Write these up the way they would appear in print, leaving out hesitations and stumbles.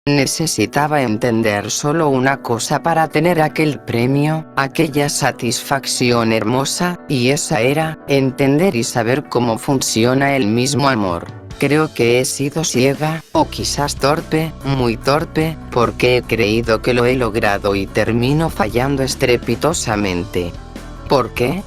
Necesitaba entender solo una cosa para tener aquel premio, aquella satisfacción hermosa, y esa era, entender y saber cómo funciona el mismo amor. Creo que he sido ciega, o quizás torpe, muy torpe, porque he creído que lo he logrado y termino fallando estrepitosamente. ¿Por qué?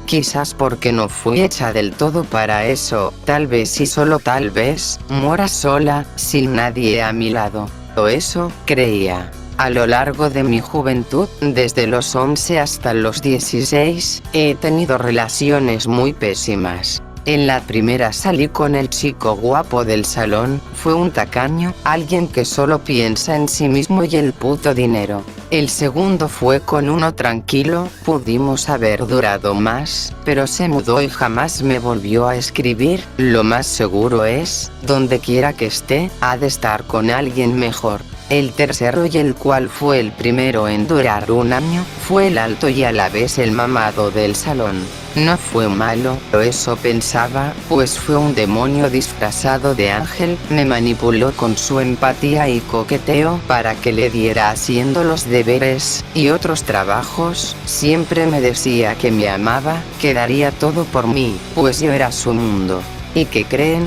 Quizás porque no fui hecha del todo para eso, tal vez y solo tal vez, muera sola, sin nadie a mi lado. O eso, creía. A lo largo de mi juventud, desde los 11 hasta los 16, he tenido relaciones muy pésimas. En la primera salí con el chico guapo del salón, fue un tacaño, alguien que solo piensa en sí mismo y el puto dinero. El segundo fue con uno tranquilo, pudimos haber durado más, pero se mudó y jamás me volvió a escribir. Lo más seguro es, donde quiera que esté, ha de estar con alguien mejor. El tercero, y el cual fue el primero en durar un año, fue el alto y a la vez el mamado del salón. No fue malo, o eso pensaba, pues fue un demonio disfrazado de ángel, me manipuló con su empatía y coqueteo para que le diera haciendo los deberes y otros trabajos, siempre me decía que me amaba, que daría todo por mí, pues yo era su mundo. ¿Y qué creen?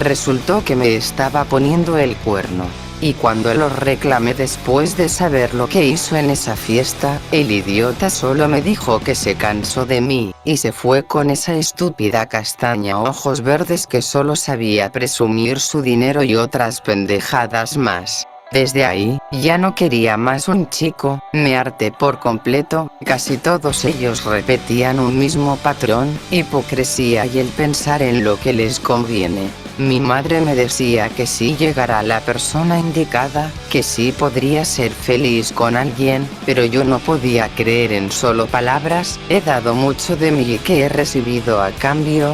Resultó que me estaba poniendo el cuerno. Y cuando lo reclamé después de saber lo que hizo en esa fiesta, el idiota solo me dijo que se cansó de mí, y se fue con esa estúpida castaña ojos verdes que solo sabía presumir su dinero y otras pendejadas más. Desde ahí, ya no quería más un chico, me harté por completo, casi todos ellos repetían un mismo patrón, hipocresía y el pensar en lo que les conviene. Mi madre me decía que sí llegara la persona indicada, que sí podría ser feliz con alguien, pero yo no podía creer en solo palabras, he dado mucho de mí y que he recibido a cambio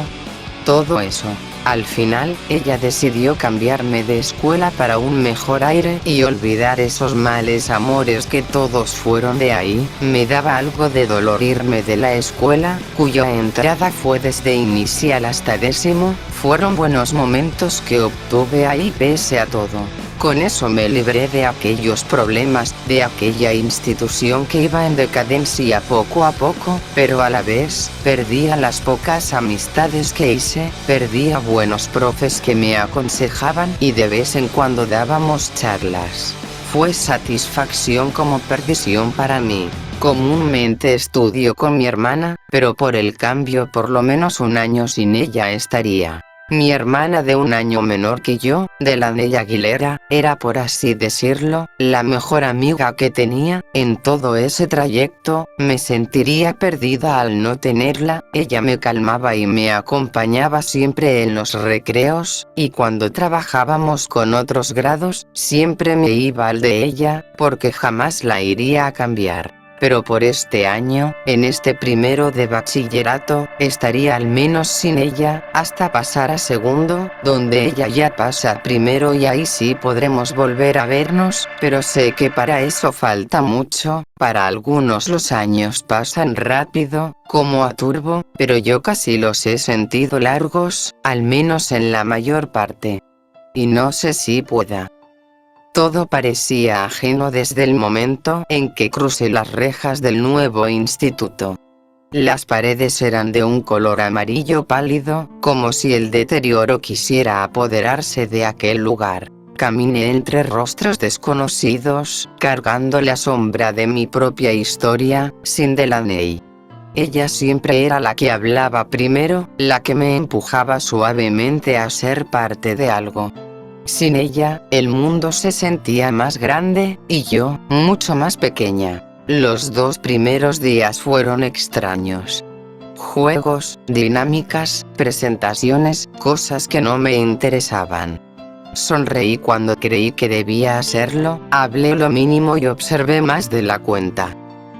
todo eso. Al final, ella decidió cambiarme de escuela para un mejor aire y olvidar esos males amores que todos fueron de ahí. Me daba algo de dolor irme de la escuela, cuya entrada fue desde inicial hasta décimo. Fueron buenos momentos que obtuve ahí pese a todo. Con eso me libré de aquellos problemas, de aquella institución que iba en decadencia poco a poco, pero a la vez, perdía las pocas amistades que hice, perdía buenos profes que me aconsejaban y de vez en cuando dábamos charlas. Fue satisfacción como perdición para mí. Comúnmente estudio con mi hermana, pero por el cambio por lo menos un año sin ella estaría. Mi hermana de un año menor que yo, Delaney Aguilera, era por así decirlo, la mejor amiga que tenía. En todo ese trayecto, me sentiría perdida al no tenerla. Ella me calmaba y me acompañaba siempre en los recreos, y cuando trabajábamos con otros grados, siempre me iba al de ella, porque jamás la iría a cambiar. Pero por este año, en este primero de bachillerato, estaría al menos sin ella, hasta pasar a segundo, donde ella ya pasa a primero y ahí sí podremos volver a vernos, pero sé que para eso falta mucho, para algunos los años pasan rápido, como a turbo, pero yo casi los he sentido largos, al menos en la mayor parte. Y no sé si pueda. Todo parecía ajeno desde el momento en que crucé las rejas del nuevo instituto. Las paredes eran de un color amarillo pálido, como si el deterioro quisiera apoderarse de aquel lugar. Caminé entre rostros desconocidos, cargando la sombra de mi propia historia, sin Delaney. Ella siempre era la que hablaba primero, la que me empujaba suavemente a ser parte de algo. Sin ella, el mundo se sentía más grande, y yo, mucho más pequeña. Los 2 primeros días fueron extraños. Juegos, dinámicas, presentaciones, cosas que no me interesaban. Sonreí cuando creí que debía hacerlo, hablé lo mínimo y observé más de la cuenta.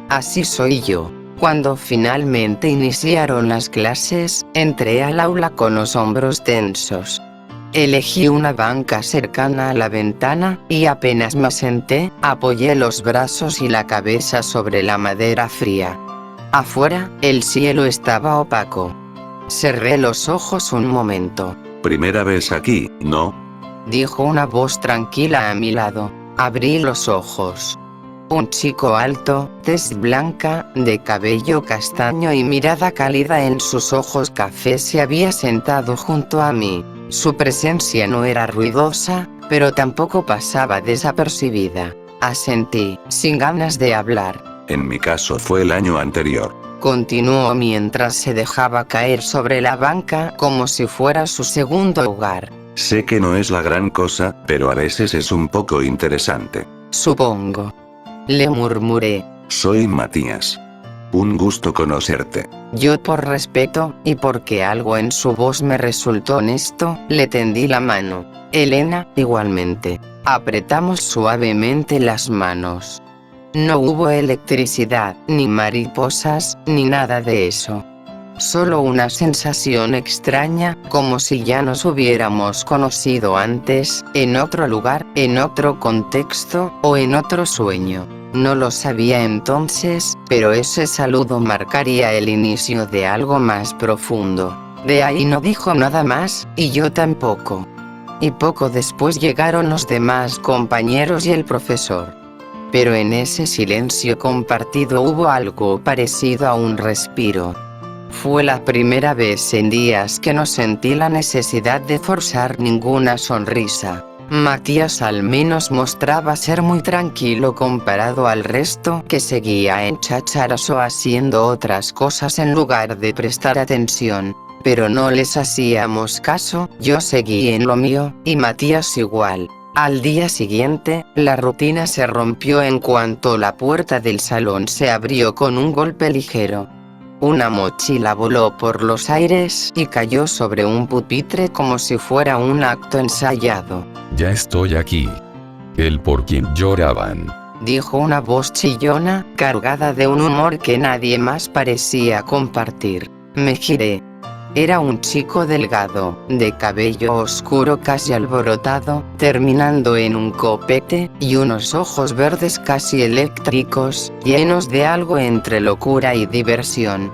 Así soy yo. Cuando finalmente iniciaron las clases, entré al aula con los hombros tensos. Elegí una banca cercana a la ventana, y apenas me senté, apoyé los brazos y la cabeza sobre la madera fría. Afuera, el cielo estaba opaco. Cerré los ojos un momento. Primera vez aquí, ¿no? Dijo una voz tranquila a mi lado. Abrí los ojos. Un chico alto, tez blanca, de cabello castaño y mirada cálida en sus ojos café se había sentado junto a mí. Su presencia no era ruidosa, pero tampoco pasaba desapercibida. Asentí, sin ganas de hablar. En mi caso fue el año anterior. Continuó mientras se dejaba caer sobre la banca como si fuera su segundo hogar. Sé que no es la gran cosa, pero a veces es un poco interesante. Supongo. Le murmuré. Soy Matías. Un gusto conocerte. Yo por respeto, y porque algo en su voz me resultó honesto, le tendí la mano. Elena, igualmente. Apretamos suavemente las manos. No hubo electricidad, ni mariposas, ni nada de eso. Solo una sensación extraña, como si ya nos hubiéramos conocido antes, en otro lugar, en otro contexto, o en otro sueño. No lo sabía entonces, pero ese saludo marcaría el inicio de algo más profundo. De ahí no dijo nada más, y yo tampoco. Y poco después llegaron los demás compañeros y el profesor. Pero en ese silencio compartido hubo algo parecido a un respiro. Fue la primera vez en días que no sentí la necesidad de forzar ninguna sonrisa. Matías al menos mostraba ser muy tranquilo comparado al resto que seguía en chácharas o haciendo otras cosas en lugar de prestar atención. Pero no les hacíamos caso, yo seguí en lo mío, y Matías igual. Al día siguiente, la rutina se rompió en cuanto la puerta del salón se abrió con un golpe ligero. Una mochila voló por los aires y cayó sobre un pupitre como si fuera un acto ensayado. Ya estoy aquí. El por quien lloraban. Dijo una voz chillona, cargada de un humor que nadie más parecía compartir. Me giré. Era un chico delgado, de cabello oscuro casi alborotado, terminando en un copete, y unos ojos verdes casi eléctricos, llenos de algo entre locura y diversión.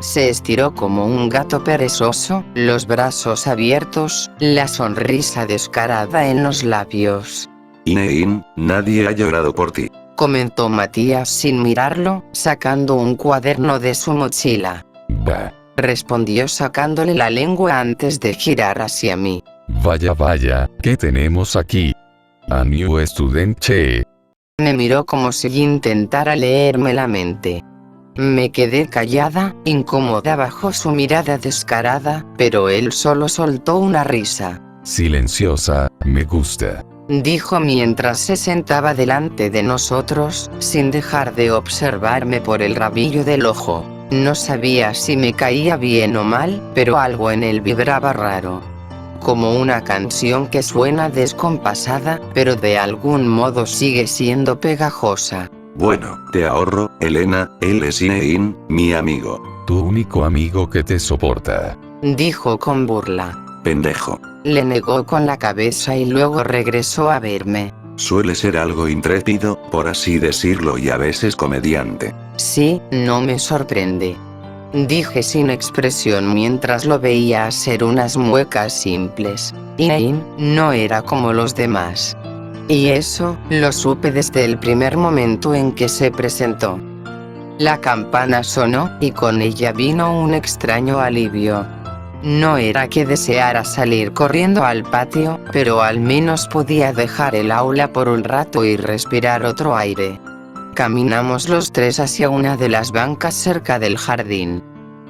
Se estiró como un gato perezoso, los brazos abiertos, la sonrisa descarada en los labios. Inein, nadie ha llorado por ti. Comentó Matías sin mirarlo, sacando un cuaderno de su mochila. Bah. Respondió sacándole la lengua antes de girar hacia mí. Vaya, ¿qué tenemos aquí? A new student che. Me miró como si intentara leerme la mente. Me quedé callada, incómoda bajo su mirada descarada, pero él solo soltó una risa. Silenciosa, me gusta. Dijo mientras se sentaba delante de nosotros, sin dejar de observarme por el rabillo del ojo. No sabía si me caía bien o mal, pero algo en él vibraba raro. Como una canción que suena descompasada, pero de algún modo sigue siendo pegajosa. Bueno, te ahorro, Elena, él es Inein, mi amigo. Tu único amigo que te soporta. Dijo con burla. Pendejo. Le negó con la cabeza y luego regresó a verme. Suele ser algo intrépido, por así decirlo, y a veces comediante. Sí, no me sorprende. Dije sin expresión mientras lo veía hacer unas muecas simples. Inein no era como los demás. Y eso, lo supe desde el primer momento en que se presentó. La campana sonó, y con ella vino un extraño alivio. No era que deseara salir corriendo al patio, pero al menos podía dejar el aula por un rato y respirar otro aire. Caminamos los tres hacia una de las bancas cerca del jardín.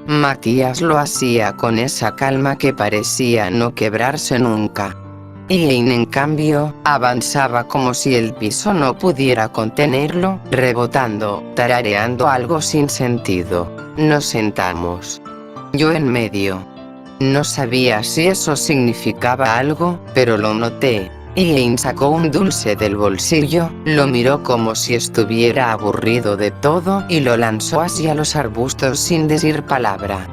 Matías lo hacía con esa calma que parecía no quebrarse nunca. Inein, en cambio, avanzaba como si el piso no pudiera contenerlo, rebotando, tarareando algo sin sentido. Nos sentamos. Yo en medio. No sabía si eso significaba algo, pero lo noté. Inein sacó un dulce del bolsillo, lo miró como si estuviera aburrido de todo y lo lanzó hacia los arbustos sin decir palabra.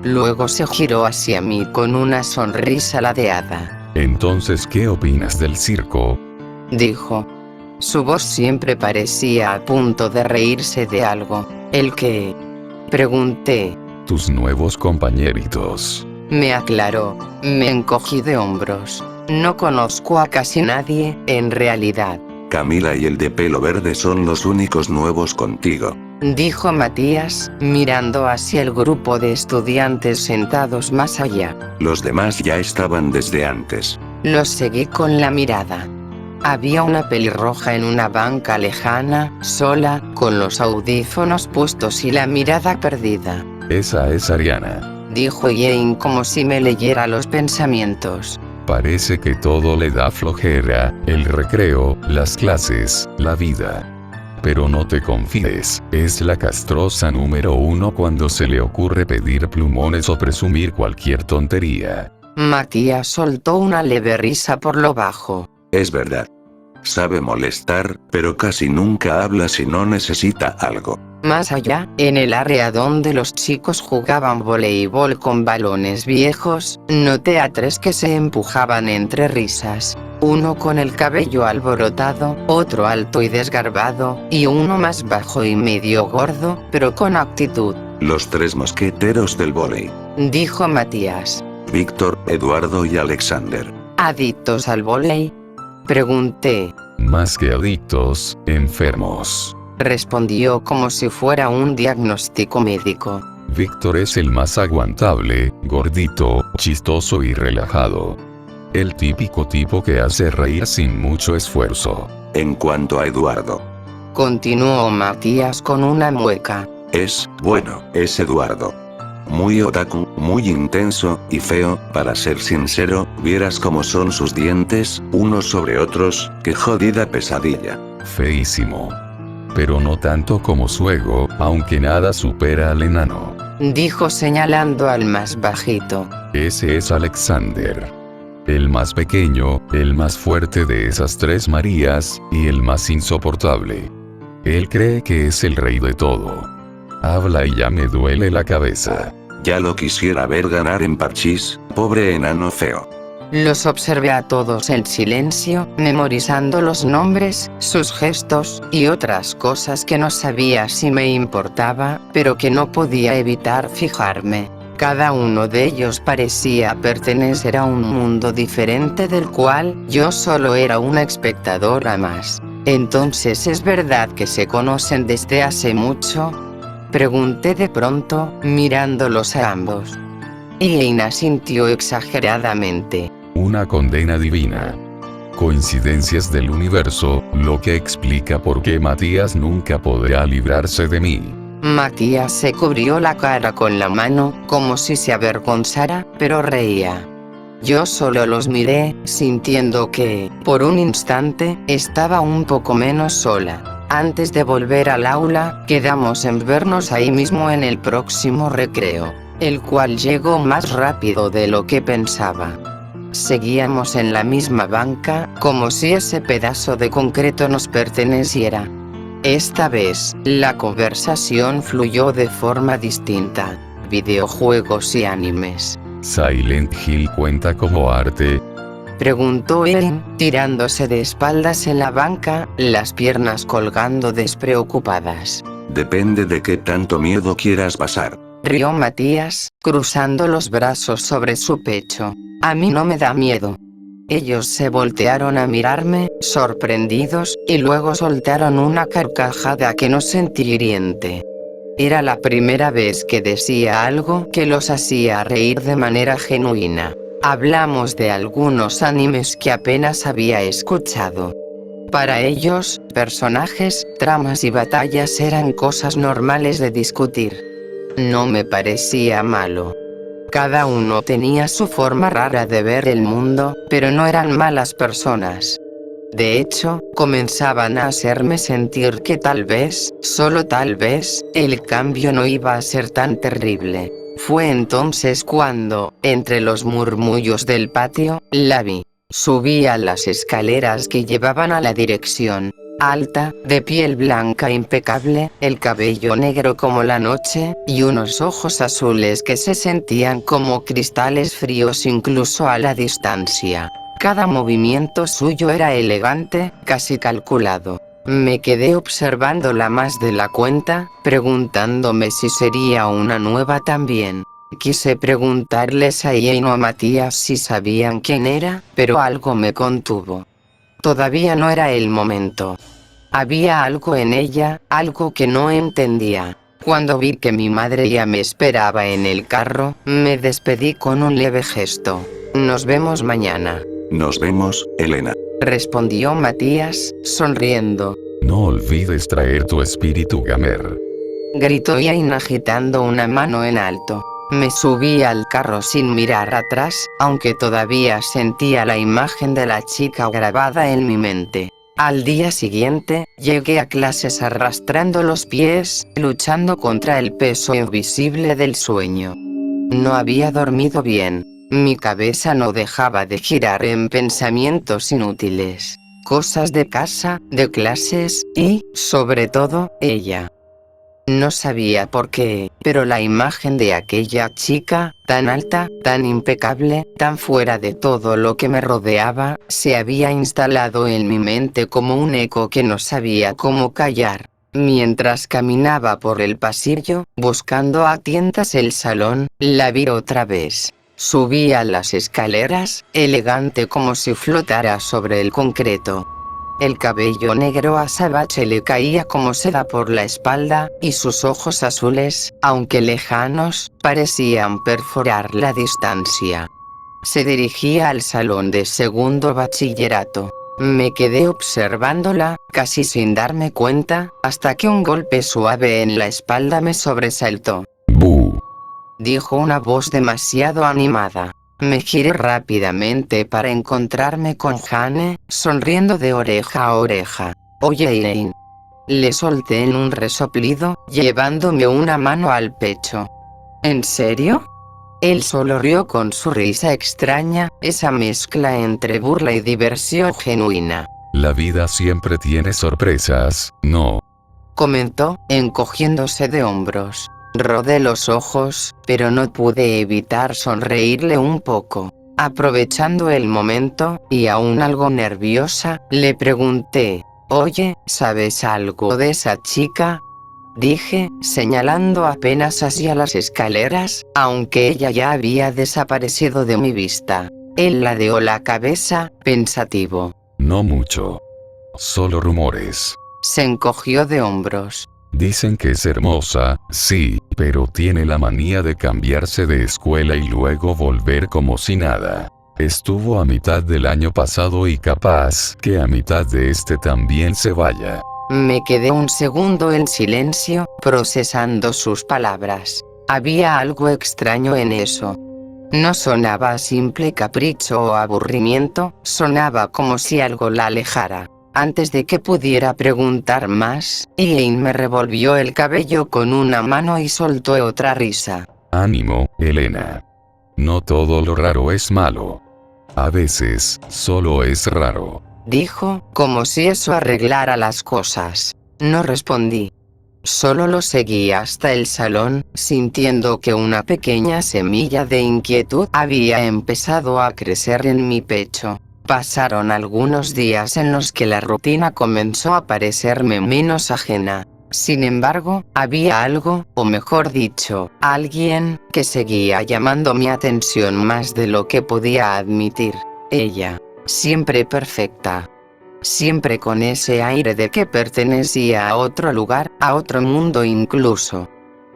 Luego se giró hacia mí con una sonrisa ladeada. Entonces, ¿qué opinas del circo? Dijo. Su voz siempre parecía a punto de reírse de algo. ¿El qué? Pregunté. Tus nuevos compañeritos. Me aclaró. Me encogí de hombros. No conozco a casi nadie, en realidad. Camila y el de pelo verde son los únicos nuevos contigo. Dijo Matías, mirando hacia el grupo de estudiantes sentados más allá. Los demás ya estaban desde antes. Los seguí con la mirada. Había una pelirroja en una banca lejana, sola, con los audífonos puestos y la mirada perdida. Esa es Ariana. Dijo Jane como si me leyera los pensamientos. Parece que todo le da flojera, el recreo, las clases, la vida. Pero no te confíes, es la castrosa número 1 cuando se le ocurre pedir plumones o presumir cualquier tontería. Matías soltó una leve risa por lo bajo. Es verdad. Sabe molestar, pero casi nunca habla si no necesita algo. Más allá, en el área donde los chicos jugaban voleibol con balones viejos, noté a 3 que se empujaban entre risas. Uno con el cabello alborotado, otro alto y desgarbado, y uno más bajo y medio gordo, pero con actitud. Los 3 mosqueteros del vóley. Dijo Matías. Víctor, Eduardo y Alexander. ¿Adictos al vóley? Pregunté. Más que adictos, enfermos. Respondió como si fuera un diagnóstico médico. Víctor es el más aguantable, gordito, chistoso y relajado. El típico tipo que hace reír sin mucho esfuerzo. En cuanto a Eduardo. Continuó Matías con una mueca. Es Eduardo. Muy otaku, muy intenso, y feo, para ser sincero, vieras cómo son sus dientes, unos sobre otros, qué jodida pesadilla. Feísimo. Pero no tanto como su ego, aunque nada supera al enano. Dijo señalando al más bajito. Ese es Alexander. El más pequeño, el más fuerte de esas 3 Marías, y el más insoportable. Él cree que es el rey de todo. Habla y ya me duele la cabeza. Ya lo quisiera ver ganar en parchís, pobre enano feo. Los observé a todos en silencio, memorizando los nombres, sus gestos, y otras cosas que no sabía si me importaba, pero que no podía evitar fijarme. Cada uno de ellos parecía pertenecer a un mundo diferente del cual yo solo era una espectadora más. ¿Entonces es verdad que se conocen desde hace mucho? Pregunté de pronto, mirándolos a ambos. Jane asintió exageradamente. Una condena divina. Coincidencias del universo, lo que explica por qué Matías nunca podrá librarse de mí. Matías se cubrió la cara con la mano, como si se avergonzara, pero reía. Yo solo los miré, sintiendo que, por un instante, estaba un poco menos sola. Antes de volver al aula, quedamos en vernos ahí mismo en el próximo recreo, el cual llegó más rápido de lo que pensaba. Seguíamos en la misma banca, como si ese pedazo de concreto nos perteneciera. Esta vez, la conversación fluyó de forma distinta. Videojuegos y animes. ¿Silent Hill cuenta como arte? Preguntó él, tirándose de espaldas en la banca, las piernas colgando despreocupadas. Depende de qué tanto miedo quieras pasar. Rió Matías, cruzando los brazos sobre su pecho. A mí no me da miedo. Ellos se voltearon a mirarme, sorprendidos, y luego soltaron una carcajada que no sentí hiriente. Era la primera vez que decía algo que los hacía reír de manera genuina. Hablamos de algunos animes que apenas había escuchado. Para ellos, personajes, tramas y batallas eran cosas normales de discutir. No me parecía malo. Cada uno tenía su forma rara de ver el mundo, pero no eran malas personas. De hecho, comenzaban a hacerme sentir que tal vez, solo tal vez, el cambio no iba a ser tan terrible. Fue entonces cuando, entre los murmullos del patio, la vi. Subía las escaleras que llevaban a la dirección. Alta, de piel blanca impecable, el cabello negro como la noche, y unos ojos azules que se sentían como cristales fríos incluso a la distancia. Cada movimiento suyo era elegante, casi calculado. Me quedé observándola más de la cuenta, preguntándome si sería una nueva también. Quise preguntarles a Ian o a Matías si sabían quién era, pero algo me contuvo. Todavía no era el momento. Había algo en ella, algo que no entendía. Cuando vi que mi madre ya me esperaba en el carro, me despedí con un leve gesto. Nos vemos mañana. Nos vemos, Elena. Respondió Matías, sonriendo. No olvides traer tu espíritu gamer. Gritó Yain agitando una mano en alto. Me subí al carro sin mirar atrás, aunque todavía sentía la imagen de la chica grabada en mi mente. Al día siguiente, llegué a clases arrastrando los pies, luchando contra el peso invisible del sueño. No había dormido bien. Mi cabeza no dejaba de girar en pensamientos inútiles. Cosas de casa, de clases, y, sobre todo, ella. No sabía por qué, pero la imagen de aquella chica, tan alta, tan impecable, tan fuera de todo lo que me rodeaba, se había instalado en mi mente como un eco que no sabía cómo callar. Mientras caminaba por el pasillo, buscando a tientas el salón, la vi otra vez. Subía las escaleras, elegante como si flotara sobre el concreto. El cabello negro azabache le caía como seda por la espalda, y sus ojos azules, aunque lejanos, parecían perforar la distancia. Se dirigía al salón de segundo bachillerato. Me quedé observándola, casi sin darme cuenta, hasta que un golpe suave en la espalda me sobresaltó. ¡Bu! Dijo una voz demasiado animada. Me giré rápidamente para encontrarme con Jane, sonriendo de oreja a oreja. Oye Eileen. Le solté en un resoplido, llevándome una mano al pecho. ¿En serio? Él solo rió con su risa extraña, esa mezcla entre burla y diversión genuina. La vida siempre tiene sorpresas, ¿no? Comentó, encogiéndose de hombros. Rodé los ojos, pero no pude evitar sonreírle un poco. Aprovechando el momento, y aún algo nerviosa, le pregunté, «Oye, ¿sabes algo de esa chica?», dije, señalando apenas hacia las escaleras, aunque ella ya había desaparecido de mi vista. Él ladeó la cabeza, pensativo. No mucho. Solo rumores. Se encogió de hombros. Dicen que es hermosa, sí, pero tiene la manía de cambiarse de escuela y luego volver como si nada. Estuvo a mitad del año pasado y capaz que a mitad de este también se vaya. Me quedé un segundo en silencio, procesando sus palabras. Había algo extraño en eso. No sonaba a simple capricho o aburrimiento, sonaba como si algo la alejara. Antes de que pudiera preguntar más, Ian me revolvió el cabello con una mano y soltó otra risa. Ánimo, Elena. No todo lo raro es malo. A veces, solo es raro. Dijo, como si eso arreglara las cosas. No respondí. Solo lo seguí hasta el salón, sintiendo que una pequeña semilla de inquietud había empezado a crecer en mi pecho. Pasaron algunos días en los que la rutina comenzó a parecerme menos ajena. Sin embargo, había algo, o mejor dicho, alguien, que seguía llamando mi atención más de lo que podía admitir. Ella, siempre perfecta. Siempre con ese aire de que pertenecía a otro lugar, a otro mundo incluso.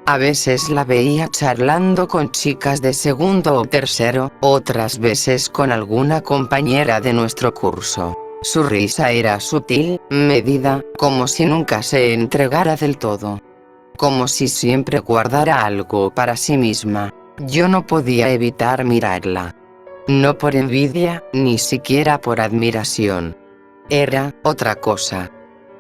A veces la veía charlando con chicas de segundo o tercero, otras veces con alguna compañera de nuestro curso. Su risa era sutil, medida, como si nunca se entregara del todo. Como si siempre guardara algo para sí misma. Yo no podía evitar mirarla. No por envidia, ni siquiera por admiración. Era otra cosa.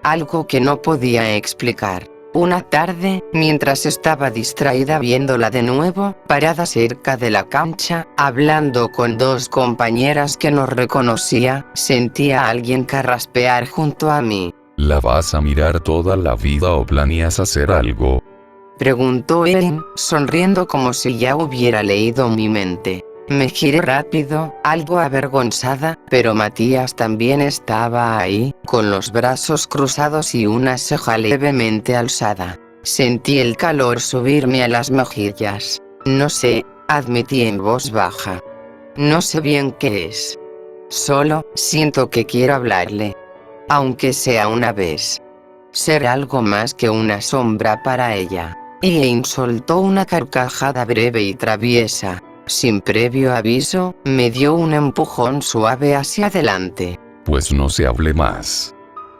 Algo que no podía explicar. Una tarde, mientras estaba distraída viéndola de nuevo, parada cerca de la cancha, hablando con dos compañeras que no reconocía, sentía a alguien carraspear junto a mí. ¿La vas a mirar toda la vida o planeas hacer algo? Preguntó Erin, sonriendo como si ya hubiera leído mi mente. Me giré rápido, algo avergonzada, pero Matías también estaba ahí, con los brazos cruzados y una ceja levemente alzada. Sentí el calor subirme a las mejillas. No sé, admití en voz baja. No sé bien qué es. Solo siento que quiero hablarle. Aunque sea una vez. Ser algo más que una sombra para ella. Ian soltó una carcajada breve y traviesa. Sin previo aviso, me dio un empujón suave hacia adelante. Pues no se hable más.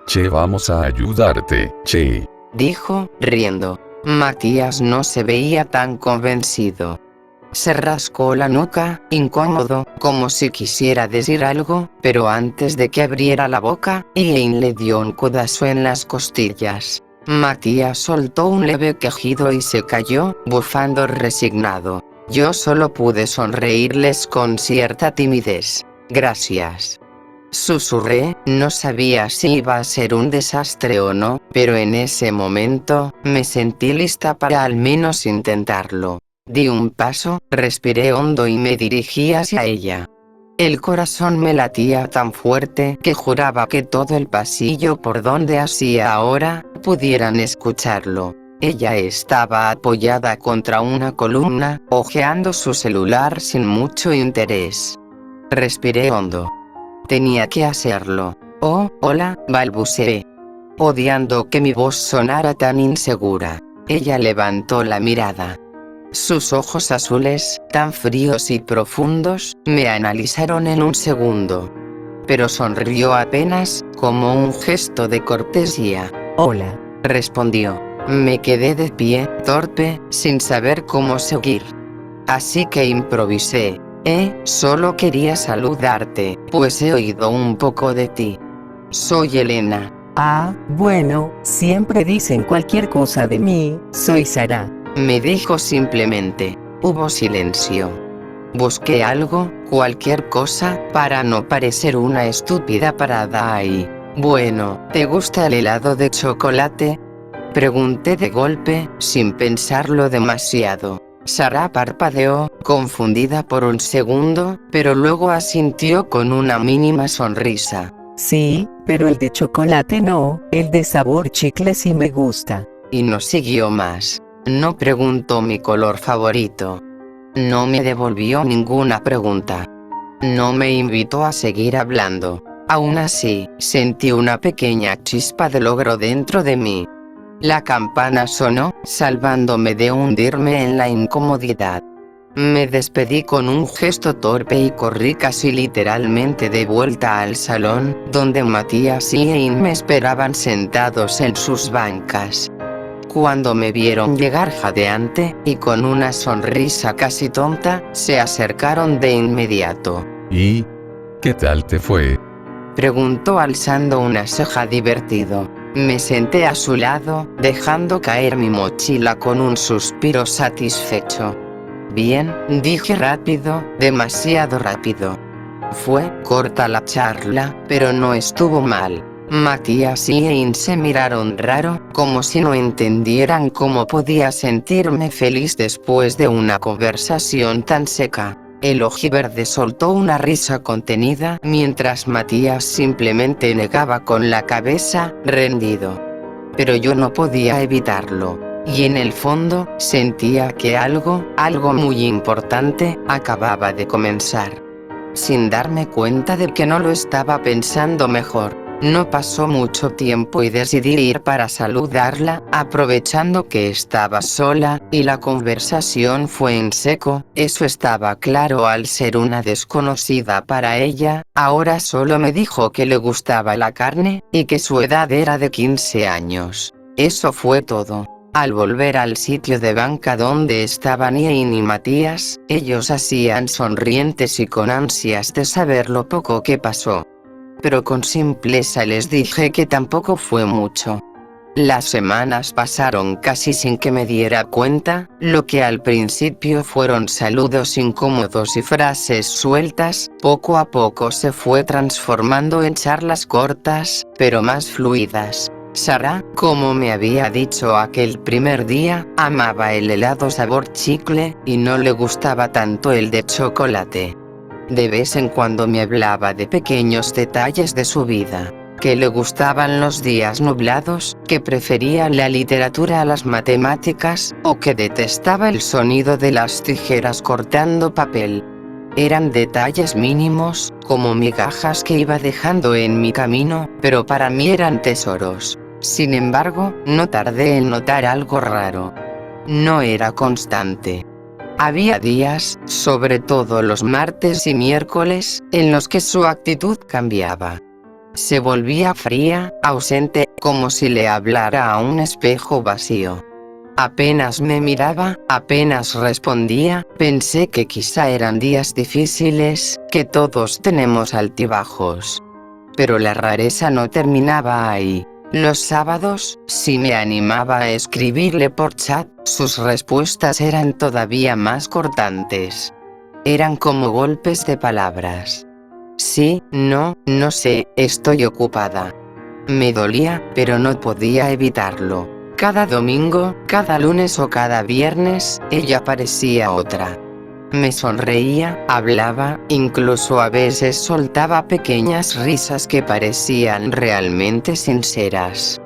Che, vamos a ayudarte, che. Dijo, riendo. Matías no se veía tan convencido. Se rascó la nuca, incómodo, como si quisiera decir algo, pero antes de que abriera la boca, Ian le dio un codazo en las costillas. Matías soltó un leve quejido y se cayó, bufando resignado. Yo solo pude sonreírles con cierta timidez. Gracias. Susurré, no sabía si iba a ser un desastre o no, pero en ese momento, me sentí lista para al menos intentarlo. Di un paso, respiré hondo y me dirigí hacia ella. El corazón me latía tan fuerte que juraba que todo el pasillo por donde hacía ahora, pudieran escucharlo. Ella estaba apoyada contra una columna, hojeando su celular sin mucho interés. Respiré hondo. Tenía que hacerlo. Oh, hola, balbuceé, odiando que mi voz sonara tan insegura. Ella levantó la mirada. Sus ojos azules, tan fríos y profundos, me analizaron en un segundo. Pero sonrió apenas, como un gesto de cortesía. Hola, respondió. Me quedé de pie, torpe, sin saber cómo seguir. Así que improvisé. Solo quería saludarte, pues he oído un poco de ti. Soy Elena. Ah, bueno, siempre dicen cualquier cosa de mí, soy Sara. Me dijo simplemente. Hubo silencio. Busqué algo, cualquier cosa, para no parecer una estúpida parada ahí. Bueno, ¿te gusta el helado de chocolate? Pregunté de golpe, sin pensarlo demasiado. Sara parpadeó, confundida por un segundo, pero luego asintió con una mínima sonrisa. Sí, pero el de chocolate no, el de sabor chicle sí me gusta. Y no siguió más. No preguntó mi color favorito. No me devolvió ninguna pregunta. No me invitó a seguir hablando. Aún así, sentí una pequeña chispa de logro dentro de mí. La campana sonó, salvándome de hundirme en la incomodidad. Me despedí con un gesto torpe y corrí casi literalmente de vuelta al salón, donde Matías y Ian me esperaban sentados en sus bancas. Cuando me vieron llegar jadeante, y con una sonrisa casi tonta, se acercaron de inmediato. ¿Y qué tal te fue? Preguntó alzando una ceja divertido. Me senté a su lado, dejando caer mi mochila con un suspiro satisfecho. Bien, dije rápido, demasiado rápido. Fue corta la charla, pero no estuvo mal. Matías y Ian se miraron raro, como si no entendieran cómo podía sentirme feliz después de una conversación tan seca. El ojiverde soltó una risa contenida, mientras Matías simplemente negaba con la cabeza, rendido. Pero yo no podía evitarlo. Y en el fondo, sentía que algo muy importante, acababa de comenzar. Sin darme cuenta de que no lo estaba pensando mejor. No pasó mucho tiempo y decidí ir para saludarla, aprovechando que estaba sola, y la conversación fue en seco. Eso estaba claro al ser una desconocida para ella. Ahora solo me dijo que le gustaba la carne, y que su edad era de 15 años. Eso fue todo. Al volver al sitio de banca donde estaban Ian y Matías, ellos hacían sonrientes y con ansias de saber lo poco que pasó. Pero con simpleza les dije que tampoco fue mucho. Las semanas pasaron casi sin que me diera cuenta, lo que al principio fueron saludos incómodos y frases sueltas, poco a poco se fue transformando en charlas cortas, pero más fluidas. Sara, como me había dicho aquel primer día, amaba el helado sabor chicle, y no le gustaba tanto el de chocolate. De vez en cuando me hablaba de pequeños detalles de su vida, que le gustaban los días nublados, que prefería la literatura a las matemáticas, o que detestaba el sonido de las tijeras cortando papel. Eran detalles mínimos, como migajas que iba dejando en mi camino, pero para mí eran tesoros. Sin embargo, no tardé en notar algo raro. No era constante. Había días, sobre todo los martes y miércoles, en los que su actitud cambiaba. Se volvía fría, ausente, como si le hablara a un espejo vacío. Apenas me miraba, apenas respondía. Pensé que quizá eran días difíciles, que todos tenemos altibajos. Pero la rareza no terminaba ahí. Los sábados, si me animaba a escribirle por chat, sus respuestas eran todavía más cortantes. Eran como golpes de palabras. Sí, no, no sé, estoy ocupada. Me dolía, pero no podía evitarlo. Cada domingo, cada lunes o cada viernes, ella parecía otra. Me sonreía, hablaba, incluso a veces soltaba pequeñas risas que parecían realmente sinceras.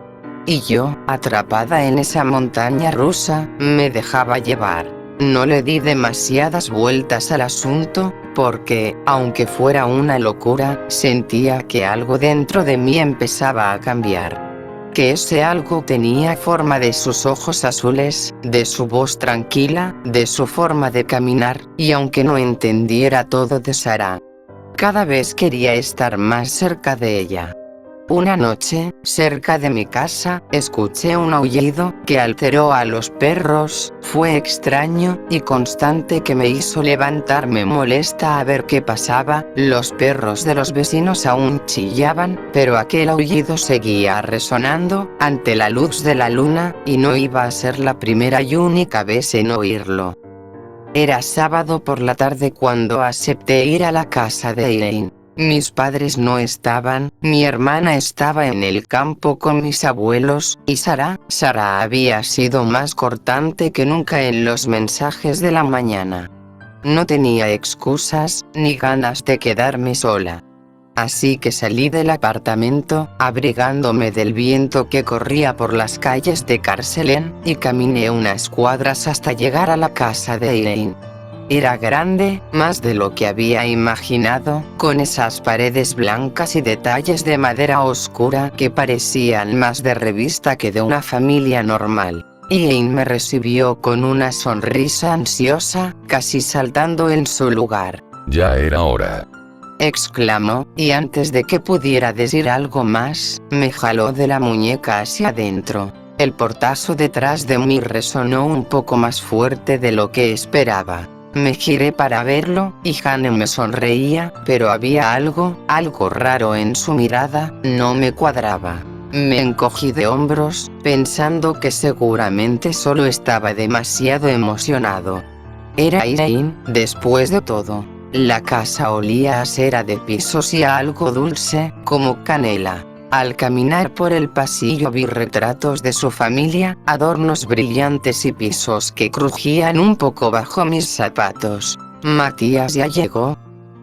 Y yo, atrapada en esa montaña rusa, me dejaba llevar. No le di demasiadas vueltas al asunto, porque, aunque fuera una locura, sentía que algo dentro de mí empezaba a cambiar. Que ese algo tenía forma de sus ojos azules, de su voz tranquila, de su forma de caminar, y aunque no entendiera todo de Sara, cada vez quería estar más cerca de ella. Una noche, cerca de mi casa, escuché un aullido que alteró a los perros. Fue extraño y constante que me hizo levantarme molesta a ver qué pasaba. Los perros de los vecinos aún chillaban, pero aquel aullido seguía resonando ante la luz de la luna, y no iba a ser la primera y única vez en oírlo. Era sábado por la tarde cuando acepté ir a la casa de Elaine. Mis padres no estaban, mi hermana estaba en el campo con mis abuelos, y Sara había sido más cortante que nunca en los mensajes de la mañana. No tenía excusas, ni ganas de quedarme sola. Así que salí del apartamento, abrigándome del viento que corría por las calles de Carcelén, y caminé unas cuadras hasta llegar a la casa de Elaine. Era grande, más de lo que había imaginado, con esas paredes blancas y detalles de madera oscura que parecían más de revista que de una familia normal. Elaine me recibió con una sonrisa ansiosa, casi saltando en su lugar. Ya era hora, exclamó, y antes de que pudiera decir algo más, me jaló de la muñeca hacia adentro. El portazo detrás de mí resonó un poco más fuerte de lo que esperaba. Me giré para verlo, y Jane me sonreía, pero había algo raro en su mirada, no me cuadraba. Me encogí de hombros, pensando que seguramente solo estaba demasiado emocionado. Era Elaine, después de todo. La casa olía a cera de pisos y a algo dulce, como canela. Al caminar por el pasillo vi retratos de su familia, adornos brillantes y pisos que crujían un poco bajo mis zapatos. ¿Matías ya llegó?